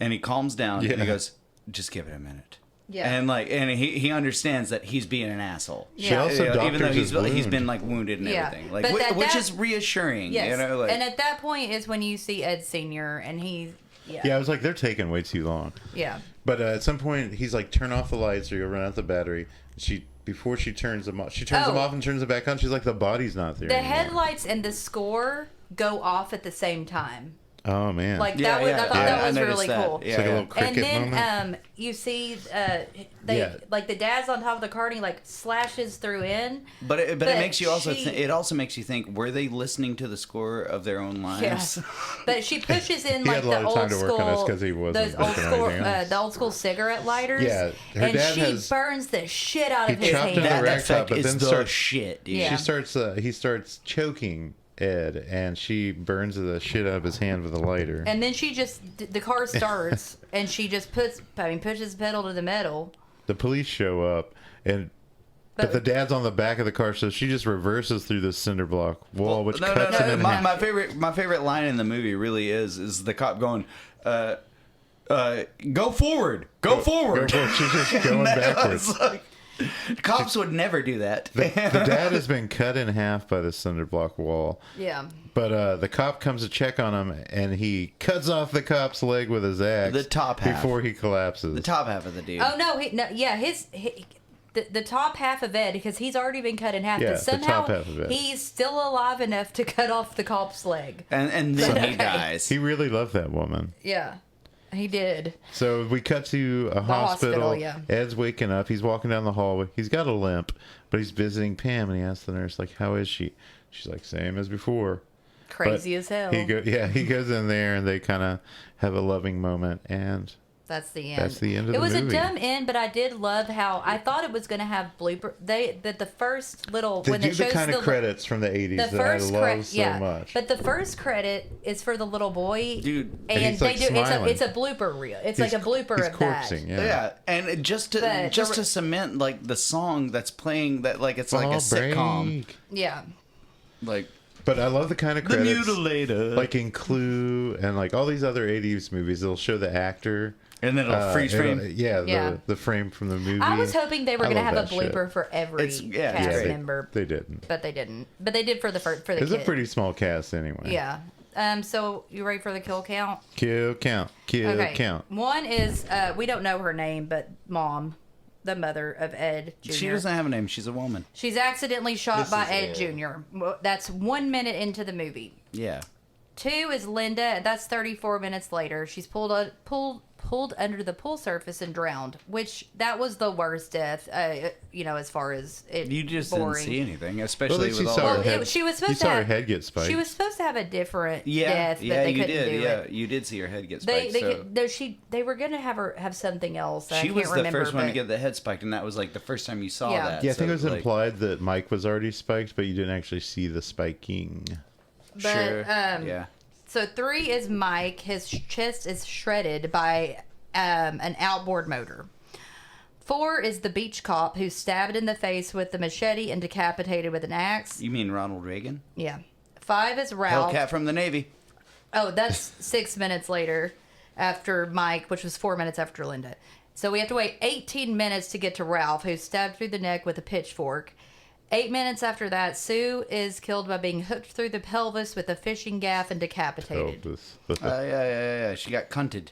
[SPEAKER 2] and he calms down, and
[SPEAKER 3] Yeah.
[SPEAKER 2] he goes, "Just give it a minute."
[SPEAKER 1] Yeah.
[SPEAKER 2] And he understands that he's being an asshole.
[SPEAKER 3] She
[SPEAKER 1] Yeah.
[SPEAKER 3] also doctors
[SPEAKER 2] even though
[SPEAKER 3] his
[SPEAKER 2] he's
[SPEAKER 3] wound.
[SPEAKER 2] been like wounded and
[SPEAKER 1] Yeah.
[SPEAKER 2] everything, like
[SPEAKER 1] But
[SPEAKER 2] which
[SPEAKER 1] that-
[SPEAKER 2] is reassuring.
[SPEAKER 1] Yes.
[SPEAKER 2] You know, like
[SPEAKER 1] And at that point is when you see Ed Sr. and he.
[SPEAKER 3] Yeah, I was like, they're taking way too long.
[SPEAKER 1] Yeah.
[SPEAKER 3] But at some point, he's like, turn off the lights or you'll run out the battery. Before she turns them off, them off and turns them back on. She's like, the body's not there
[SPEAKER 1] The
[SPEAKER 3] anymore.
[SPEAKER 1] headlights and the score go off at the same time.
[SPEAKER 3] Oh, man.
[SPEAKER 1] Like
[SPEAKER 2] Yeah,
[SPEAKER 1] that was,
[SPEAKER 2] yeah.
[SPEAKER 1] I thought
[SPEAKER 2] Yeah,
[SPEAKER 1] that
[SPEAKER 2] I
[SPEAKER 1] was
[SPEAKER 2] noticed
[SPEAKER 1] really
[SPEAKER 2] that.
[SPEAKER 1] cool.
[SPEAKER 2] Yeah,
[SPEAKER 3] it's like a little
[SPEAKER 1] And
[SPEAKER 3] cricket
[SPEAKER 1] then
[SPEAKER 3] moment.
[SPEAKER 1] you see
[SPEAKER 3] Yeah.
[SPEAKER 1] like the dad's on top of the car and he like slashes through in.
[SPEAKER 2] But it makes you also.
[SPEAKER 1] she-
[SPEAKER 2] It also makes you think: were they listening to the score of their own
[SPEAKER 1] Yeah.
[SPEAKER 2] lives?
[SPEAKER 1] But she pushes in
[SPEAKER 3] He
[SPEAKER 1] like
[SPEAKER 3] had a
[SPEAKER 1] the
[SPEAKER 3] lot of
[SPEAKER 1] old
[SPEAKER 3] time to work on this
[SPEAKER 1] school,
[SPEAKER 3] 'cause he wasn't
[SPEAKER 1] those old
[SPEAKER 3] working on
[SPEAKER 1] school,
[SPEAKER 3] anything else.
[SPEAKER 1] the old school cigarette lighters.
[SPEAKER 3] Yeah, her
[SPEAKER 1] and
[SPEAKER 3] dad
[SPEAKER 1] she
[SPEAKER 3] has-
[SPEAKER 1] burns the shit out of
[SPEAKER 3] He
[SPEAKER 1] his
[SPEAKER 3] chopped
[SPEAKER 1] hand.
[SPEAKER 3] into
[SPEAKER 2] that
[SPEAKER 3] rag top,
[SPEAKER 2] effect
[SPEAKER 3] but
[SPEAKER 2] is
[SPEAKER 3] then
[SPEAKER 2] the
[SPEAKER 3] starts-
[SPEAKER 2] shit, dude.
[SPEAKER 1] Yeah.
[SPEAKER 3] He starts choking Ed, and she burns the shit out of his hand with a lighter.
[SPEAKER 1] And then the car starts, and she just pushes the pedal to the metal.
[SPEAKER 3] The police show up, but the dad's on the back of the car, so she just reverses through this cinder block wall, which cuts him in half.
[SPEAKER 2] My favorite line in the movie really is the cop going, "Go forward, go forward."
[SPEAKER 3] Go for it. She's just going backwards.
[SPEAKER 2] It's like, cops would never do that.
[SPEAKER 3] The dad has been cut in half by the cinder block wall.
[SPEAKER 1] Yeah.
[SPEAKER 3] But the cop comes to check on him, and he cuts off the cop's leg with his axe.
[SPEAKER 2] The top half.
[SPEAKER 3] Before he collapses.
[SPEAKER 2] The top half of the dude.
[SPEAKER 1] Oh no, the top half of Ed, because he's already been cut in half.
[SPEAKER 3] Yeah,
[SPEAKER 1] but
[SPEAKER 3] the
[SPEAKER 1] somehow
[SPEAKER 3] top half of Ed.
[SPEAKER 1] he's still alive enough to cut off the cop's leg.
[SPEAKER 2] And then he dies.
[SPEAKER 3] He really loved that woman.
[SPEAKER 1] Yeah, he did.
[SPEAKER 3] So we cut to a
[SPEAKER 1] hospital,
[SPEAKER 3] hospital.
[SPEAKER 1] yeah.
[SPEAKER 3] Ed's waking up. He's walking down the hallway. He's got a limp, but he's visiting Pam, and he asks the nurse, like, how is she? She's like, same as before.
[SPEAKER 1] Crazy
[SPEAKER 3] But
[SPEAKER 1] as hell.
[SPEAKER 3] He goes in there, and they kind of have a loving moment, and
[SPEAKER 1] That's the end.
[SPEAKER 3] That's the end of the
[SPEAKER 1] It was
[SPEAKER 3] movie.
[SPEAKER 1] a dumb end, but I did love how I thought it was going to have blooper. That the first little
[SPEAKER 3] they
[SPEAKER 1] when
[SPEAKER 3] do
[SPEAKER 1] it
[SPEAKER 3] the
[SPEAKER 1] shows
[SPEAKER 3] kind of credits from the 80s
[SPEAKER 1] the
[SPEAKER 3] that I
[SPEAKER 1] first
[SPEAKER 3] love so much.
[SPEAKER 1] But the first credit is for the little boy,
[SPEAKER 2] Dude.
[SPEAKER 3] And
[SPEAKER 1] and
[SPEAKER 3] he's,
[SPEAKER 1] they
[SPEAKER 3] like,
[SPEAKER 1] do
[SPEAKER 3] smiling.
[SPEAKER 1] it's a blooper reel. It's like a blooper
[SPEAKER 3] he's
[SPEAKER 1] of
[SPEAKER 3] corpsing,
[SPEAKER 1] that.
[SPEAKER 3] yeah.
[SPEAKER 2] And just to
[SPEAKER 1] But
[SPEAKER 2] to cement like the song that's playing, that like it's like a sitcom.
[SPEAKER 1] Yeah.
[SPEAKER 2] Like
[SPEAKER 3] But I love the kind of
[SPEAKER 2] The
[SPEAKER 3] credits.
[SPEAKER 2] Mutilator.
[SPEAKER 3] Like in Clue and like all these other 80s movies, they'll show the actor.
[SPEAKER 2] And then it'll freeze frame.
[SPEAKER 1] Yeah.
[SPEAKER 3] The frame from the movie.
[SPEAKER 1] I was hoping they were
[SPEAKER 3] I
[SPEAKER 1] going to
[SPEAKER 3] love
[SPEAKER 1] have a
[SPEAKER 3] that shit.
[SPEAKER 1] blooper for every
[SPEAKER 2] It's- yeah, it's
[SPEAKER 1] cast
[SPEAKER 2] great.
[SPEAKER 1] member,
[SPEAKER 3] They didn't.
[SPEAKER 1] but they didn't. But they did for the kid.
[SPEAKER 3] It's a pretty small cast anyway.
[SPEAKER 1] Yeah. So you ready for the kill count?
[SPEAKER 3] Kill count. Kill count.
[SPEAKER 1] One is we don't know her name, but Mom, the mother of Ed Jr.
[SPEAKER 2] She doesn't have a name. She's a woman.
[SPEAKER 1] She's accidentally shot
[SPEAKER 3] This
[SPEAKER 1] by
[SPEAKER 3] is
[SPEAKER 1] Ed
[SPEAKER 3] Ed.
[SPEAKER 1] Jr. Well, that's 1 minute into the movie.
[SPEAKER 2] Yeah.
[SPEAKER 1] 2 is Linda. That's 34 minutes later. She's pulled pulled under the pool surface and drowned, which that was the worst death, as far as it
[SPEAKER 2] You just
[SPEAKER 1] boring.
[SPEAKER 2] didn't see anything,
[SPEAKER 3] Well,
[SPEAKER 2] especially
[SPEAKER 3] at least
[SPEAKER 2] with
[SPEAKER 3] you
[SPEAKER 2] all
[SPEAKER 3] saw
[SPEAKER 2] the...
[SPEAKER 3] her head.
[SPEAKER 1] she was supposed
[SPEAKER 3] you
[SPEAKER 1] to
[SPEAKER 3] saw her
[SPEAKER 1] have-
[SPEAKER 3] head get spiked.
[SPEAKER 1] She was supposed to have a different
[SPEAKER 2] Yeah,
[SPEAKER 1] death, but
[SPEAKER 2] yeah,
[SPEAKER 1] they
[SPEAKER 2] you
[SPEAKER 1] couldn't
[SPEAKER 2] did.
[SPEAKER 1] do
[SPEAKER 2] Yeah,
[SPEAKER 1] it.
[SPEAKER 2] you did see her head get spiked.
[SPEAKER 1] They were gonna have something else. I
[SPEAKER 2] She
[SPEAKER 1] can't
[SPEAKER 2] was the
[SPEAKER 1] remember,
[SPEAKER 2] first one to
[SPEAKER 1] but-
[SPEAKER 2] get the head spiked, and that was like the first time you saw
[SPEAKER 1] Yeah.
[SPEAKER 2] that.
[SPEAKER 3] Yeah, I think
[SPEAKER 2] so
[SPEAKER 3] it was
[SPEAKER 2] like,
[SPEAKER 3] implied that Mike was already spiked, but you didn't actually see the spiking.
[SPEAKER 1] But,
[SPEAKER 2] Sure. Yeah.
[SPEAKER 1] So 3 is Mike. His chest is shredded by an outboard motor. 4 is the beach cop who's stabbed in the face with the machete and decapitated with an axe.
[SPEAKER 2] You mean Ronald Reagan?
[SPEAKER 1] Yeah. 5 is Ralph.
[SPEAKER 2] Hellcat from the Navy.
[SPEAKER 1] Oh, that's 6 minutes later after Mike, which was 4 minutes after Linda. So we have to wait 18 minutes to get to Ralph, who's stabbed through the neck with a pitchfork. 8 minutes after that, Sue is killed by being hooked through the pelvis with a fishing gaff and decapitated.
[SPEAKER 2] Yeah. She got cunted.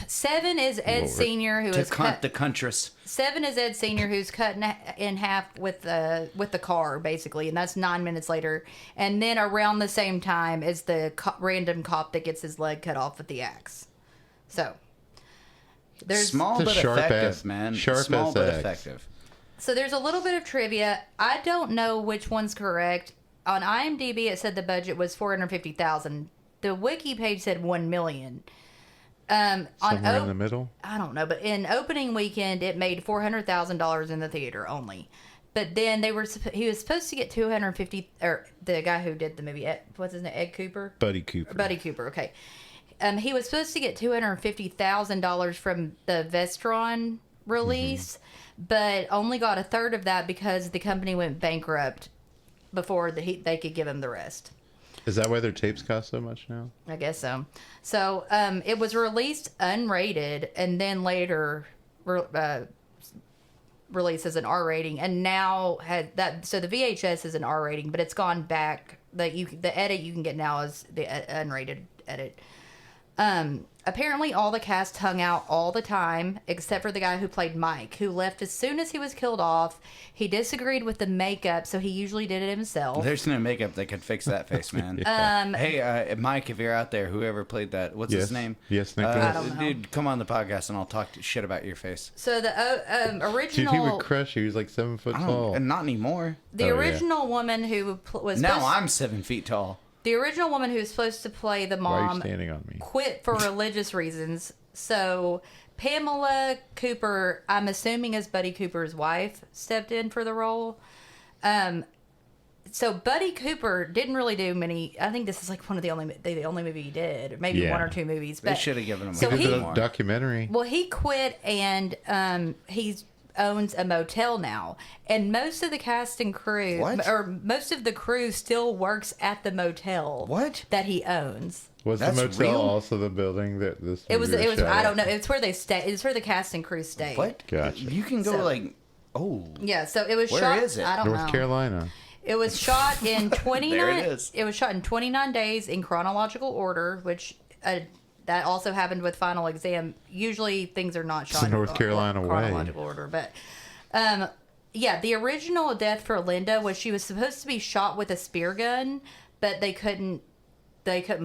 [SPEAKER 1] 7 is Ed
[SPEAKER 3] Lord.
[SPEAKER 1] Senior, who
[SPEAKER 2] To
[SPEAKER 1] is
[SPEAKER 2] cunt
[SPEAKER 1] cut.
[SPEAKER 2] the countess.
[SPEAKER 1] 7 is Ed Senior, who's cut in half with the car, basically, and that's 9 minutes later. And then around the same time is the random cop that gets his leg cut off with the axe. So there's
[SPEAKER 2] Small
[SPEAKER 3] It's a
[SPEAKER 2] but
[SPEAKER 3] sharp
[SPEAKER 2] effective,
[SPEAKER 3] ass-
[SPEAKER 2] man.
[SPEAKER 3] sharp
[SPEAKER 2] Small
[SPEAKER 3] ass
[SPEAKER 2] but
[SPEAKER 3] axe.
[SPEAKER 2] effective.
[SPEAKER 1] So there's a little bit of trivia. I don't know which one's correct. On IMDb, it said the budget was $450,000. The wiki page said $1 million.
[SPEAKER 3] Somewhere in the middle.
[SPEAKER 1] I don't know, but in opening weekend, it made $400,000 in the theater only. But then he was supposed to get 250, or the guy who did the movie, what's his name, Ed Cooper?
[SPEAKER 3] Buddy Cooper.
[SPEAKER 1] Buddy Cooper, okay. He was supposed to get $250,000 from the Vestron release, but only got a third of that because the company went bankrupt before they could give him the rest.
[SPEAKER 3] Is that why their tapes cost so much now?
[SPEAKER 1] I guess so. So it was released unrated and then later released as an R rating, and now had that. So the VHS is an R rating, but it's gone back. The edit you can get now is the unrated edit. Apparently all the cast hung out all the time, except for the guy who played Mike, who left as soon as he was killed off. He disagreed with the makeup, so he usually did it himself.
[SPEAKER 2] There's no makeup that could fix that face, man. Hey, Mike, if you're out there, whoever played that, what's his name?
[SPEAKER 3] Yes, Nick.
[SPEAKER 1] I don't know.
[SPEAKER 2] Dude, come on the podcast and I'll talk shit about your face.
[SPEAKER 1] So the
[SPEAKER 3] Dude,
[SPEAKER 1] original,
[SPEAKER 3] he would crush you. He was like 7 foot tall.
[SPEAKER 2] And not anymore.
[SPEAKER 1] the
[SPEAKER 3] Oh, yeah.
[SPEAKER 1] original woman who was
[SPEAKER 2] Now
[SPEAKER 1] supposed-
[SPEAKER 2] I'm 7 feet tall.
[SPEAKER 1] the original woman who was supposed to play the
[SPEAKER 3] Why are you
[SPEAKER 1] mom
[SPEAKER 3] standing on me?
[SPEAKER 1] quit for religious reasons. So Pamela Cooper, I'm assuming is Buddy Cooper's wife, stepped in for the role. So Buddy Cooper didn't really do many. I think this is like one of the only movie he did, maybe
[SPEAKER 3] Yeah.
[SPEAKER 1] 1 or 2 movies.
[SPEAKER 2] They
[SPEAKER 1] But
[SPEAKER 2] should have given him
[SPEAKER 1] So
[SPEAKER 2] a
[SPEAKER 3] He did
[SPEAKER 2] little
[SPEAKER 3] a
[SPEAKER 2] more.
[SPEAKER 3] documentary.
[SPEAKER 1] well, he quit and he owns a motel now, and most of the cast and crew,
[SPEAKER 2] What?
[SPEAKER 1] or most of the crew, still works at the motel.
[SPEAKER 2] What?
[SPEAKER 1] that he owns.
[SPEAKER 3] Was
[SPEAKER 2] That's
[SPEAKER 3] the motel
[SPEAKER 2] real?
[SPEAKER 3] also the building that this
[SPEAKER 1] It was.
[SPEAKER 3] movie
[SPEAKER 1] It was.
[SPEAKER 3] shot
[SPEAKER 1] I
[SPEAKER 3] at?
[SPEAKER 1] don't know. It's where they stay. It's where the cast and crew stay.
[SPEAKER 2] What?
[SPEAKER 3] Gotcha.
[SPEAKER 2] You can go
[SPEAKER 1] So-
[SPEAKER 2] like, oh.
[SPEAKER 1] Yeah. So it was
[SPEAKER 2] Where
[SPEAKER 1] shot.
[SPEAKER 2] is it?
[SPEAKER 1] I don't
[SPEAKER 3] North
[SPEAKER 1] know.
[SPEAKER 3] Carolina.
[SPEAKER 1] It was shot in 29.
[SPEAKER 2] There it is.
[SPEAKER 1] It was shot in 29 days in chronological order, which that also happened with Final Exam. Usually things are not shot
[SPEAKER 3] the
[SPEAKER 1] in
[SPEAKER 3] North Carolina way.
[SPEAKER 1] chronological order, but yeah, the original death for Linda was she was supposed to be shot with a spear gun, but they couldn't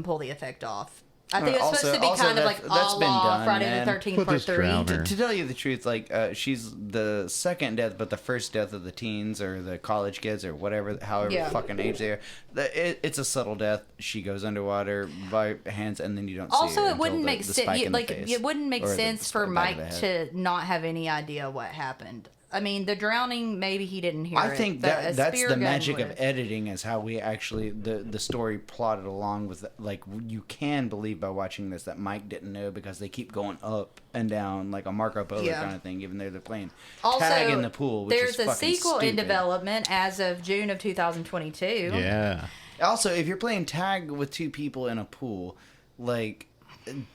[SPEAKER 1] pull the effect off. I think it's supposed to be kind of like a
[SPEAKER 2] that's been
[SPEAKER 1] la
[SPEAKER 2] done,
[SPEAKER 1] Friday
[SPEAKER 2] man.
[SPEAKER 1] the 13th
[SPEAKER 3] We'll
[SPEAKER 1] Part
[SPEAKER 3] just
[SPEAKER 1] 3.
[SPEAKER 3] drown her.
[SPEAKER 2] To tell you the truth, like she's the second death, but the first death of the teens or the college kids or whatever, however
[SPEAKER 1] Yeah.
[SPEAKER 2] fucking age they are. It's a subtle death. She goes underwater by hands, and then you don't.
[SPEAKER 1] Also,
[SPEAKER 2] see her
[SPEAKER 1] it
[SPEAKER 2] until
[SPEAKER 1] wouldn't make
[SPEAKER 2] the
[SPEAKER 1] sense.
[SPEAKER 2] spike in the
[SPEAKER 1] Like
[SPEAKER 2] face.
[SPEAKER 1] it wouldn't make
[SPEAKER 2] Or the
[SPEAKER 1] sense for
[SPEAKER 2] back of the
[SPEAKER 1] Mike
[SPEAKER 2] head.
[SPEAKER 1] to not have any idea what happened. I mean, the drowning, maybe he didn't hear it.
[SPEAKER 2] I think
[SPEAKER 1] but a
[SPEAKER 2] that's
[SPEAKER 1] spear
[SPEAKER 2] the
[SPEAKER 1] gun
[SPEAKER 2] magic
[SPEAKER 1] would.
[SPEAKER 2] of editing, is how we actually the story plotted along with, like, you can believe by watching this that Mike didn't know, because they keep going up and down like a Marco Polo
[SPEAKER 1] Yeah.
[SPEAKER 2] kind of thing, even though they're playing
[SPEAKER 1] Also,
[SPEAKER 2] tag in the pool. Which
[SPEAKER 1] there's
[SPEAKER 2] is
[SPEAKER 1] a
[SPEAKER 2] fucking
[SPEAKER 1] sequel in
[SPEAKER 2] stupid.
[SPEAKER 1] development as of June of 2022.
[SPEAKER 3] Yeah.
[SPEAKER 2] Also, if you're playing tag with two people in a pool, like,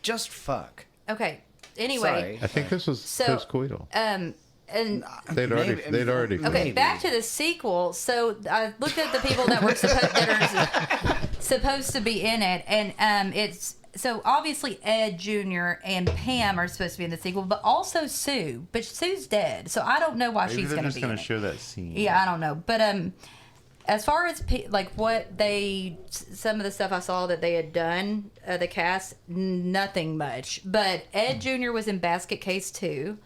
[SPEAKER 2] just fuck.
[SPEAKER 1] Okay. Anyway,
[SPEAKER 2] Sorry.
[SPEAKER 3] I think this was
[SPEAKER 1] So,
[SPEAKER 3] post-coital.
[SPEAKER 1] and
[SPEAKER 3] They'd already
[SPEAKER 1] okay,
[SPEAKER 2] Maybe.
[SPEAKER 1] back to the sequel. So I looked at the people that were supposed to be in it, and it's so obviously Ed Jr. and Pam are supposed to be in the sequel, but also Sue. But Sue's dead, so I don't know why
[SPEAKER 3] Maybe
[SPEAKER 1] she's
[SPEAKER 3] they're
[SPEAKER 1] going to
[SPEAKER 3] just
[SPEAKER 1] be
[SPEAKER 3] going
[SPEAKER 1] in
[SPEAKER 3] to
[SPEAKER 1] it.
[SPEAKER 3] show that scene.
[SPEAKER 1] Yeah, I don't know, but as far as like some of the stuff I saw that they had done, the cast, nothing much. But Ed Jr. was in Basket Case 2.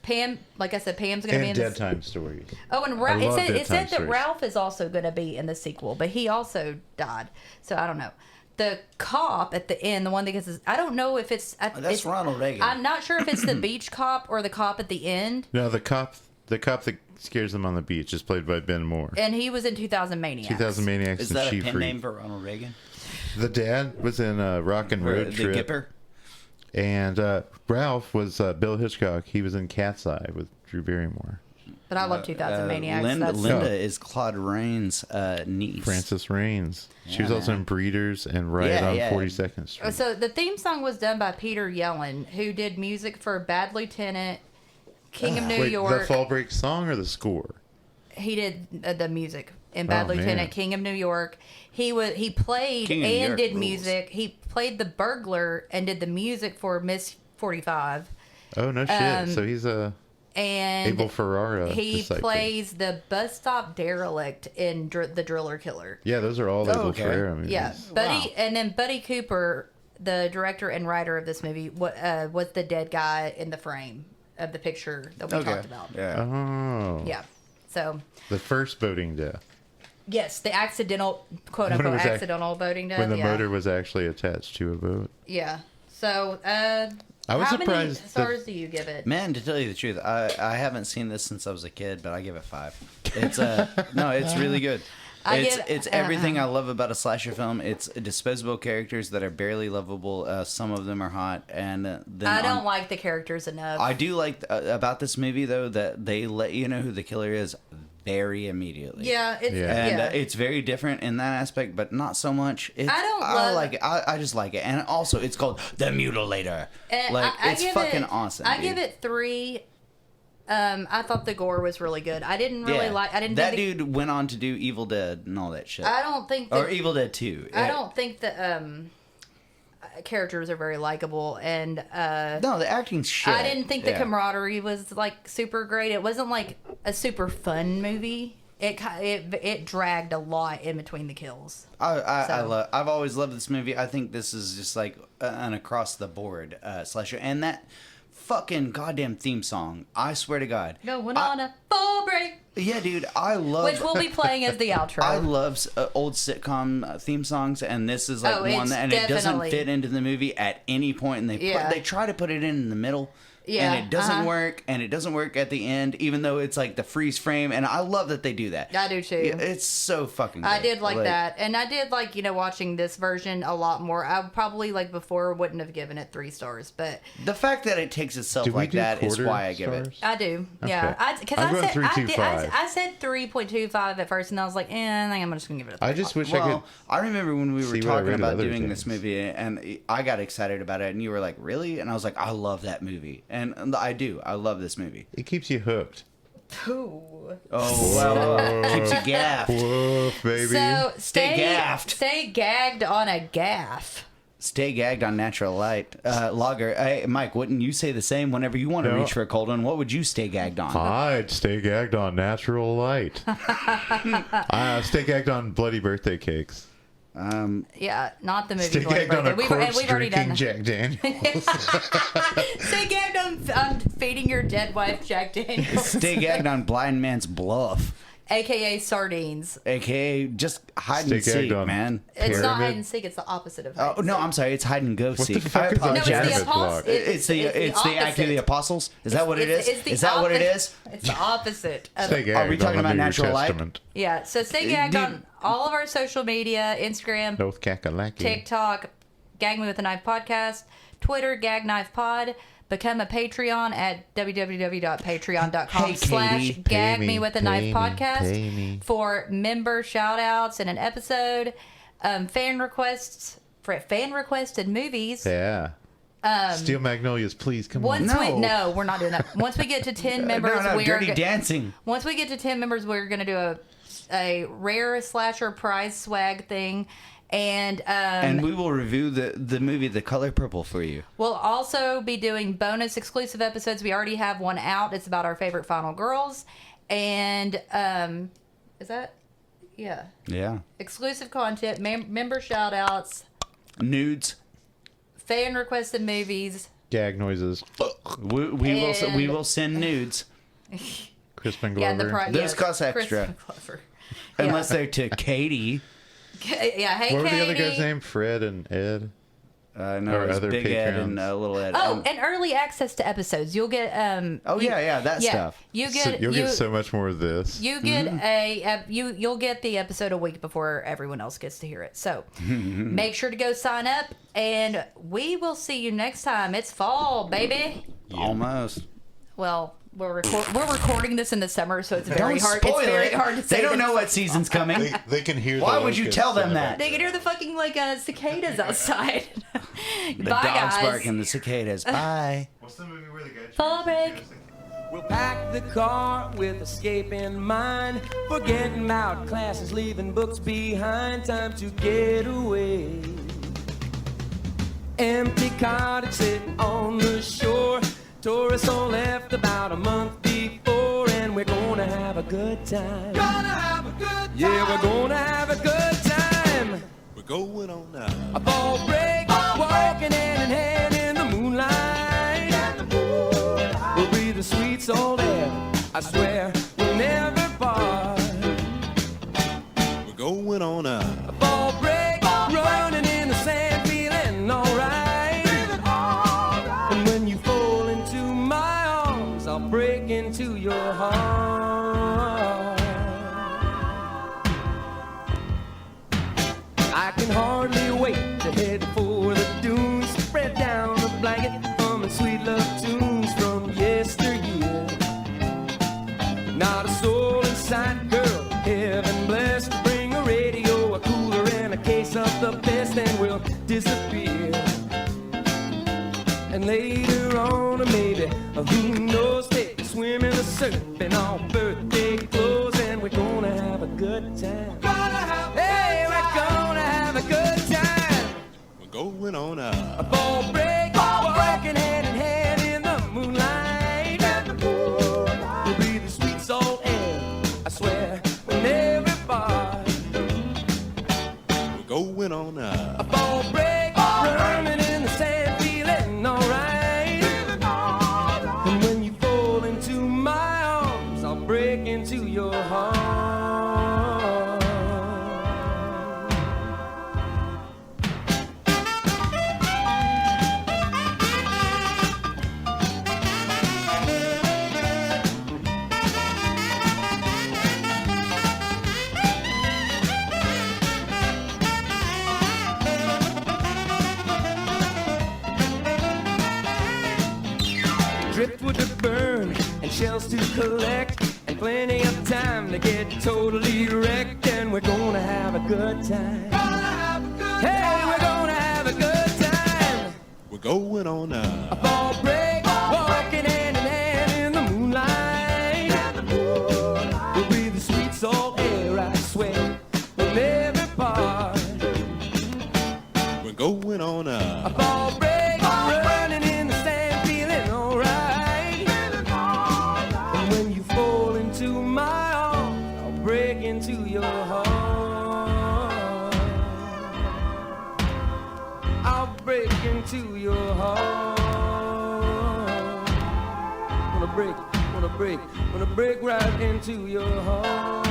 [SPEAKER 1] Pam, like I said, Pam's going to be in
[SPEAKER 3] Dead Time Stories.
[SPEAKER 1] Oh, and it said that Ralph is also going to be in the sequel, but he also died. So I don't know. The cop at the end, the one that gets, I don't know if it's.
[SPEAKER 2] That's Ronald Reagan.
[SPEAKER 1] I'm not sure if it's the beach cop or the cop at the end.
[SPEAKER 3] No, the cop that scares them on the beach is played by Ben Moore.
[SPEAKER 1] And he was in 2000 Maniacs.
[SPEAKER 3] 2000 Maniacs.
[SPEAKER 2] Is that a pen name for Ronald Reagan?
[SPEAKER 3] The dad was in Rock and Road Trip.
[SPEAKER 2] The Gipper?
[SPEAKER 3] And Ralph was Bill Hitchcock. He was in Cat's Eye with Drew Barrymore.
[SPEAKER 1] But I love 2000 Maniacs.
[SPEAKER 2] Linda is Claude Rains' niece.
[SPEAKER 3] Frances Rains. She was also in Breeders and Riot on 42nd Street.
[SPEAKER 1] So the theme song was done by Peter Yellen, who did music for Bad Lieutenant, King of New York.
[SPEAKER 3] The Fall Break song or the score?
[SPEAKER 1] He did the music in Bad Lieutenant,
[SPEAKER 3] man.
[SPEAKER 1] King of New York. He played
[SPEAKER 2] King of New
[SPEAKER 1] and
[SPEAKER 2] York
[SPEAKER 1] did
[SPEAKER 2] rules.
[SPEAKER 1] music. He played the burglar and did the music for Miss 45.
[SPEAKER 3] Oh, no shit. So he's a
[SPEAKER 1] And
[SPEAKER 3] Abel Ferrara
[SPEAKER 1] he
[SPEAKER 3] disciple.
[SPEAKER 1] plays the bus stop derelict in The Driller Killer.
[SPEAKER 3] Yeah, those are all Abel Ferrara movies.
[SPEAKER 1] Yeah, and then Buddy Cooper, the director and writer of this movie, was the dead guy in the frame of the picture that we talked about.
[SPEAKER 2] Yeah.
[SPEAKER 3] Oh.
[SPEAKER 1] Yeah. So
[SPEAKER 3] The first boating death.
[SPEAKER 1] yes, the accidental, quote unquote, accidental boating death.
[SPEAKER 3] When the motor was actually attached to a boat.
[SPEAKER 1] Yeah. So,
[SPEAKER 3] I was
[SPEAKER 1] how many
[SPEAKER 3] surprised
[SPEAKER 1] stars do you give it?
[SPEAKER 2] Man, to tell you the truth, I haven't seen this since I was a kid, but I give it 5. It's no, it's really good. It's everything I love about a slasher film. It's disposable characters that are barely lovable. Some of them are hot, and then
[SPEAKER 1] I don't like the characters enough.
[SPEAKER 2] I do like about this movie though that they let you know who the killer is very immediately.
[SPEAKER 1] Yeah,
[SPEAKER 2] It's very different in that aspect, but not so much. I like it. I just like it, and also it's called The Mutilator.
[SPEAKER 1] And
[SPEAKER 2] it's fucking awesome.
[SPEAKER 1] I give it 3. I thought the gore was really good. I didn't really like. I didn't.
[SPEAKER 2] That
[SPEAKER 1] think
[SPEAKER 2] dude went on to do Evil Dead and all that shit.
[SPEAKER 1] I don't think.
[SPEAKER 2] Or Evil Dead 2.
[SPEAKER 1] I don't think the characters are very likable, and
[SPEAKER 2] no, the acting's shit.
[SPEAKER 1] I didn't think the camaraderie was like super great. It wasn't like a super fun movie. It dragged a lot in between the kills.
[SPEAKER 2] I've always loved this movie. I think this is just like an across the board slasher, and that fucking goddamn theme song. I swear to God.
[SPEAKER 1] Going on a full break.
[SPEAKER 2] Yeah, dude, I love.
[SPEAKER 1] Which we'll be playing as the outro.
[SPEAKER 2] I love old sitcom theme songs, and this is like one that, and it doesn't fit into the movie at any point, and they try to put it in the middle.
[SPEAKER 1] Yeah,
[SPEAKER 2] and it doesn't work, and it doesn't work at the end, even though it's like the freeze frame, and I love that they do that.
[SPEAKER 1] I do too.
[SPEAKER 2] It's so fucking good.
[SPEAKER 1] I did like that, and I did like, watching this version a lot more. I probably, before, wouldn't have given it 3 stars, but
[SPEAKER 2] the fact that it takes itself like that is why I give it.
[SPEAKER 1] I do, yeah.
[SPEAKER 3] Okay. I'm going 3.25.
[SPEAKER 1] I said 3.25 at first, and I was like, I think I'm just gonna give it a 3.
[SPEAKER 3] I just wish I could.
[SPEAKER 2] I remember when we were
[SPEAKER 3] see what I
[SPEAKER 2] talking
[SPEAKER 3] rated
[SPEAKER 2] about
[SPEAKER 3] other
[SPEAKER 2] doing
[SPEAKER 3] things.
[SPEAKER 2] this movie, and I got excited about it, and you were like, "Really?" And I was like, "I love that movie," and I do. I love this movie.
[SPEAKER 3] It keeps you hooked.
[SPEAKER 1] Ooh.
[SPEAKER 2] Oh, well, keeps you gaffed.
[SPEAKER 3] Whoa, baby.
[SPEAKER 1] So
[SPEAKER 2] Stay gaffed.
[SPEAKER 1] Stay gagged on a gaff.
[SPEAKER 2] Stay gagged on natural light. Lager. Hey, Mike, wouldn't you say the same whenever you want to reach for a cold one? What would you stay gagged on?
[SPEAKER 3] I'd stay gagged on natural light. Stay gagged on bloody birthday cakes.
[SPEAKER 1] Yeah, not the movie.
[SPEAKER 3] Stay gagged on a corpse
[SPEAKER 1] we've already done
[SPEAKER 3] drinking
[SPEAKER 1] that.
[SPEAKER 3] Jack Daniels.
[SPEAKER 1] Stay gagged on feeding your dead wife Jack Daniels.
[SPEAKER 2] Stay gagged on blind man's bluff.
[SPEAKER 1] AKA sardines.
[SPEAKER 2] AKA just hide
[SPEAKER 3] Stay
[SPEAKER 2] and seek,
[SPEAKER 3] gagged on
[SPEAKER 2] man.
[SPEAKER 1] It's not
[SPEAKER 3] Pyramid?
[SPEAKER 1] hide and seek. It's the opposite of hide
[SPEAKER 2] Oh
[SPEAKER 1] and
[SPEAKER 2] no,
[SPEAKER 1] seek.
[SPEAKER 2] I'm sorry. It's hide and go seek.
[SPEAKER 3] the fuck
[SPEAKER 2] I
[SPEAKER 3] is a
[SPEAKER 1] No, it's
[SPEAKER 2] apologize.
[SPEAKER 1] the apostles.
[SPEAKER 2] It's the act of the apostles. Is that what it is? Is that what it is?
[SPEAKER 1] It's the opposite. Of
[SPEAKER 3] Stay gagged
[SPEAKER 2] Are we talking
[SPEAKER 3] on
[SPEAKER 2] about
[SPEAKER 3] the New
[SPEAKER 2] natural light?
[SPEAKER 3] Testament.
[SPEAKER 1] Yeah, so stay gagged
[SPEAKER 2] Dude.
[SPEAKER 1] on all of our social media, Instagram,
[SPEAKER 3] North Kakalaki.
[SPEAKER 1] TikTok, Gag Me With a Knife Podcast, Twitter, Gag Knife Pod. Become a Patreon at www.patreon.com/Gag Me With a Knife Podcast for member shout outs and an episode, fan requests for fan requested movies.
[SPEAKER 3] Yeah. Steel Magnolias, please come on.
[SPEAKER 1] No, we're not doing that. Once we get to 10 members,
[SPEAKER 2] No,
[SPEAKER 1] we
[SPEAKER 2] Dirty
[SPEAKER 1] are
[SPEAKER 2] Dancing.
[SPEAKER 1] Once we get to 10 members, we're going to do a rare slasher prize swag thing. And
[SPEAKER 2] we will review the movie The Color Purple for you.
[SPEAKER 1] We'll also be doing bonus exclusive episodes. We already have one out. It's about our favorite final girls. And is that Yeah.
[SPEAKER 2] Yeah.
[SPEAKER 1] Exclusive content, member shout outs,
[SPEAKER 2] Nudes.
[SPEAKER 1] fan requested movies.
[SPEAKER 3] Gag noises.
[SPEAKER 2] We will send nudes.
[SPEAKER 3] Crispin
[SPEAKER 1] Yeah,
[SPEAKER 3] Glover.
[SPEAKER 2] Those cost extra.
[SPEAKER 1] Crispin Glover.
[SPEAKER 2] Unless they're to Katie.
[SPEAKER 1] Yeah, hey,
[SPEAKER 3] What were
[SPEAKER 1] Katie.
[SPEAKER 3] the other guys' name? Fred and Ed?
[SPEAKER 2] No,
[SPEAKER 3] Or
[SPEAKER 2] it was
[SPEAKER 3] other
[SPEAKER 2] Big Ed
[SPEAKER 3] patrons.
[SPEAKER 2] and Little Ed.
[SPEAKER 1] Oh, and early access to episodes. You'll get
[SPEAKER 2] that stuff.
[SPEAKER 1] You
[SPEAKER 3] So
[SPEAKER 1] get
[SPEAKER 3] you'll get so much more of this.
[SPEAKER 1] you get you'll get the episode a week before everyone else gets to hear it. So make sure to go sign up, and we will see you next time. It's fall, baby.
[SPEAKER 2] Almost.
[SPEAKER 1] Well, we're recording this in the summer, so it's very
[SPEAKER 2] Don't
[SPEAKER 1] hard.
[SPEAKER 2] spoil
[SPEAKER 1] It's very
[SPEAKER 2] it.
[SPEAKER 1] hard to say.
[SPEAKER 2] They don't
[SPEAKER 1] that
[SPEAKER 2] know what season's coming.
[SPEAKER 3] They can hear.
[SPEAKER 2] Why
[SPEAKER 3] the
[SPEAKER 2] would you
[SPEAKER 3] locusts
[SPEAKER 2] tell them
[SPEAKER 3] in the
[SPEAKER 2] that?
[SPEAKER 1] They can hear the fucking cicadas outside.
[SPEAKER 2] The
[SPEAKER 1] Bye,
[SPEAKER 2] dogs
[SPEAKER 1] guys.
[SPEAKER 2] barking, the cicadas. Bye.
[SPEAKER 3] What's the movie where the guy?
[SPEAKER 1] Fall break.
[SPEAKER 4] We'll pack the car with escape in mind, forgetting about classes, leaving books behind. Time to get away. Empty cottage sit on the shore. Tourists all left about a month before, and we're gonna have a good time. Gonna have a good time. Yeah, we're gonna have a good time.
[SPEAKER 5] We're going on now.
[SPEAKER 4] A fall break, walking hand in hand in the moonlight. We'll breathe the sweet salt air. I swear we'll never part.
[SPEAKER 5] We're going on now.
[SPEAKER 4] A fall break, running in the sand, feeling alright. And when you fall into my arms, I'll break into your heart. I can hardly wait to head for the dunes, spread down the blanket, humming sweet love tunes from yesteryear. Not a soul in sight, girl, heaven blessed. Bring a radio, a cooler, and a case of the best, and we'll disappear. And later on, maybe, who knows, take a swim in the surf in all birthday clothes, and we're gonna have a good time. Hey, we're gonna have a good time.
[SPEAKER 5] We're going on now.
[SPEAKER 4] A fall break, walking hand in hand in the moonlight. We'll breathe the sweet salt air. I swear we'll never part.
[SPEAKER 5] We're going on now.
[SPEAKER 4] A fall break, running in the sand, feeling alright. And when you fall into my arms, I'll break into your heart. Driftwood to burn and shells to collect, and plenty of time to get totally wrecked, and we're gonna have a good time. Hey, we're gonna have a good time.
[SPEAKER 5] We're going on now.
[SPEAKER 4] A fall break, walking hand in hand in the moonlight. We'll breathe the sweet salt air, I swear we'll never part.
[SPEAKER 5] We're going on now.
[SPEAKER 4] A fall break, running in the sand, feeling alright. And when you fall into my arms, I'll break into your heart. I'll break into your heart. Wanna break right into your heart.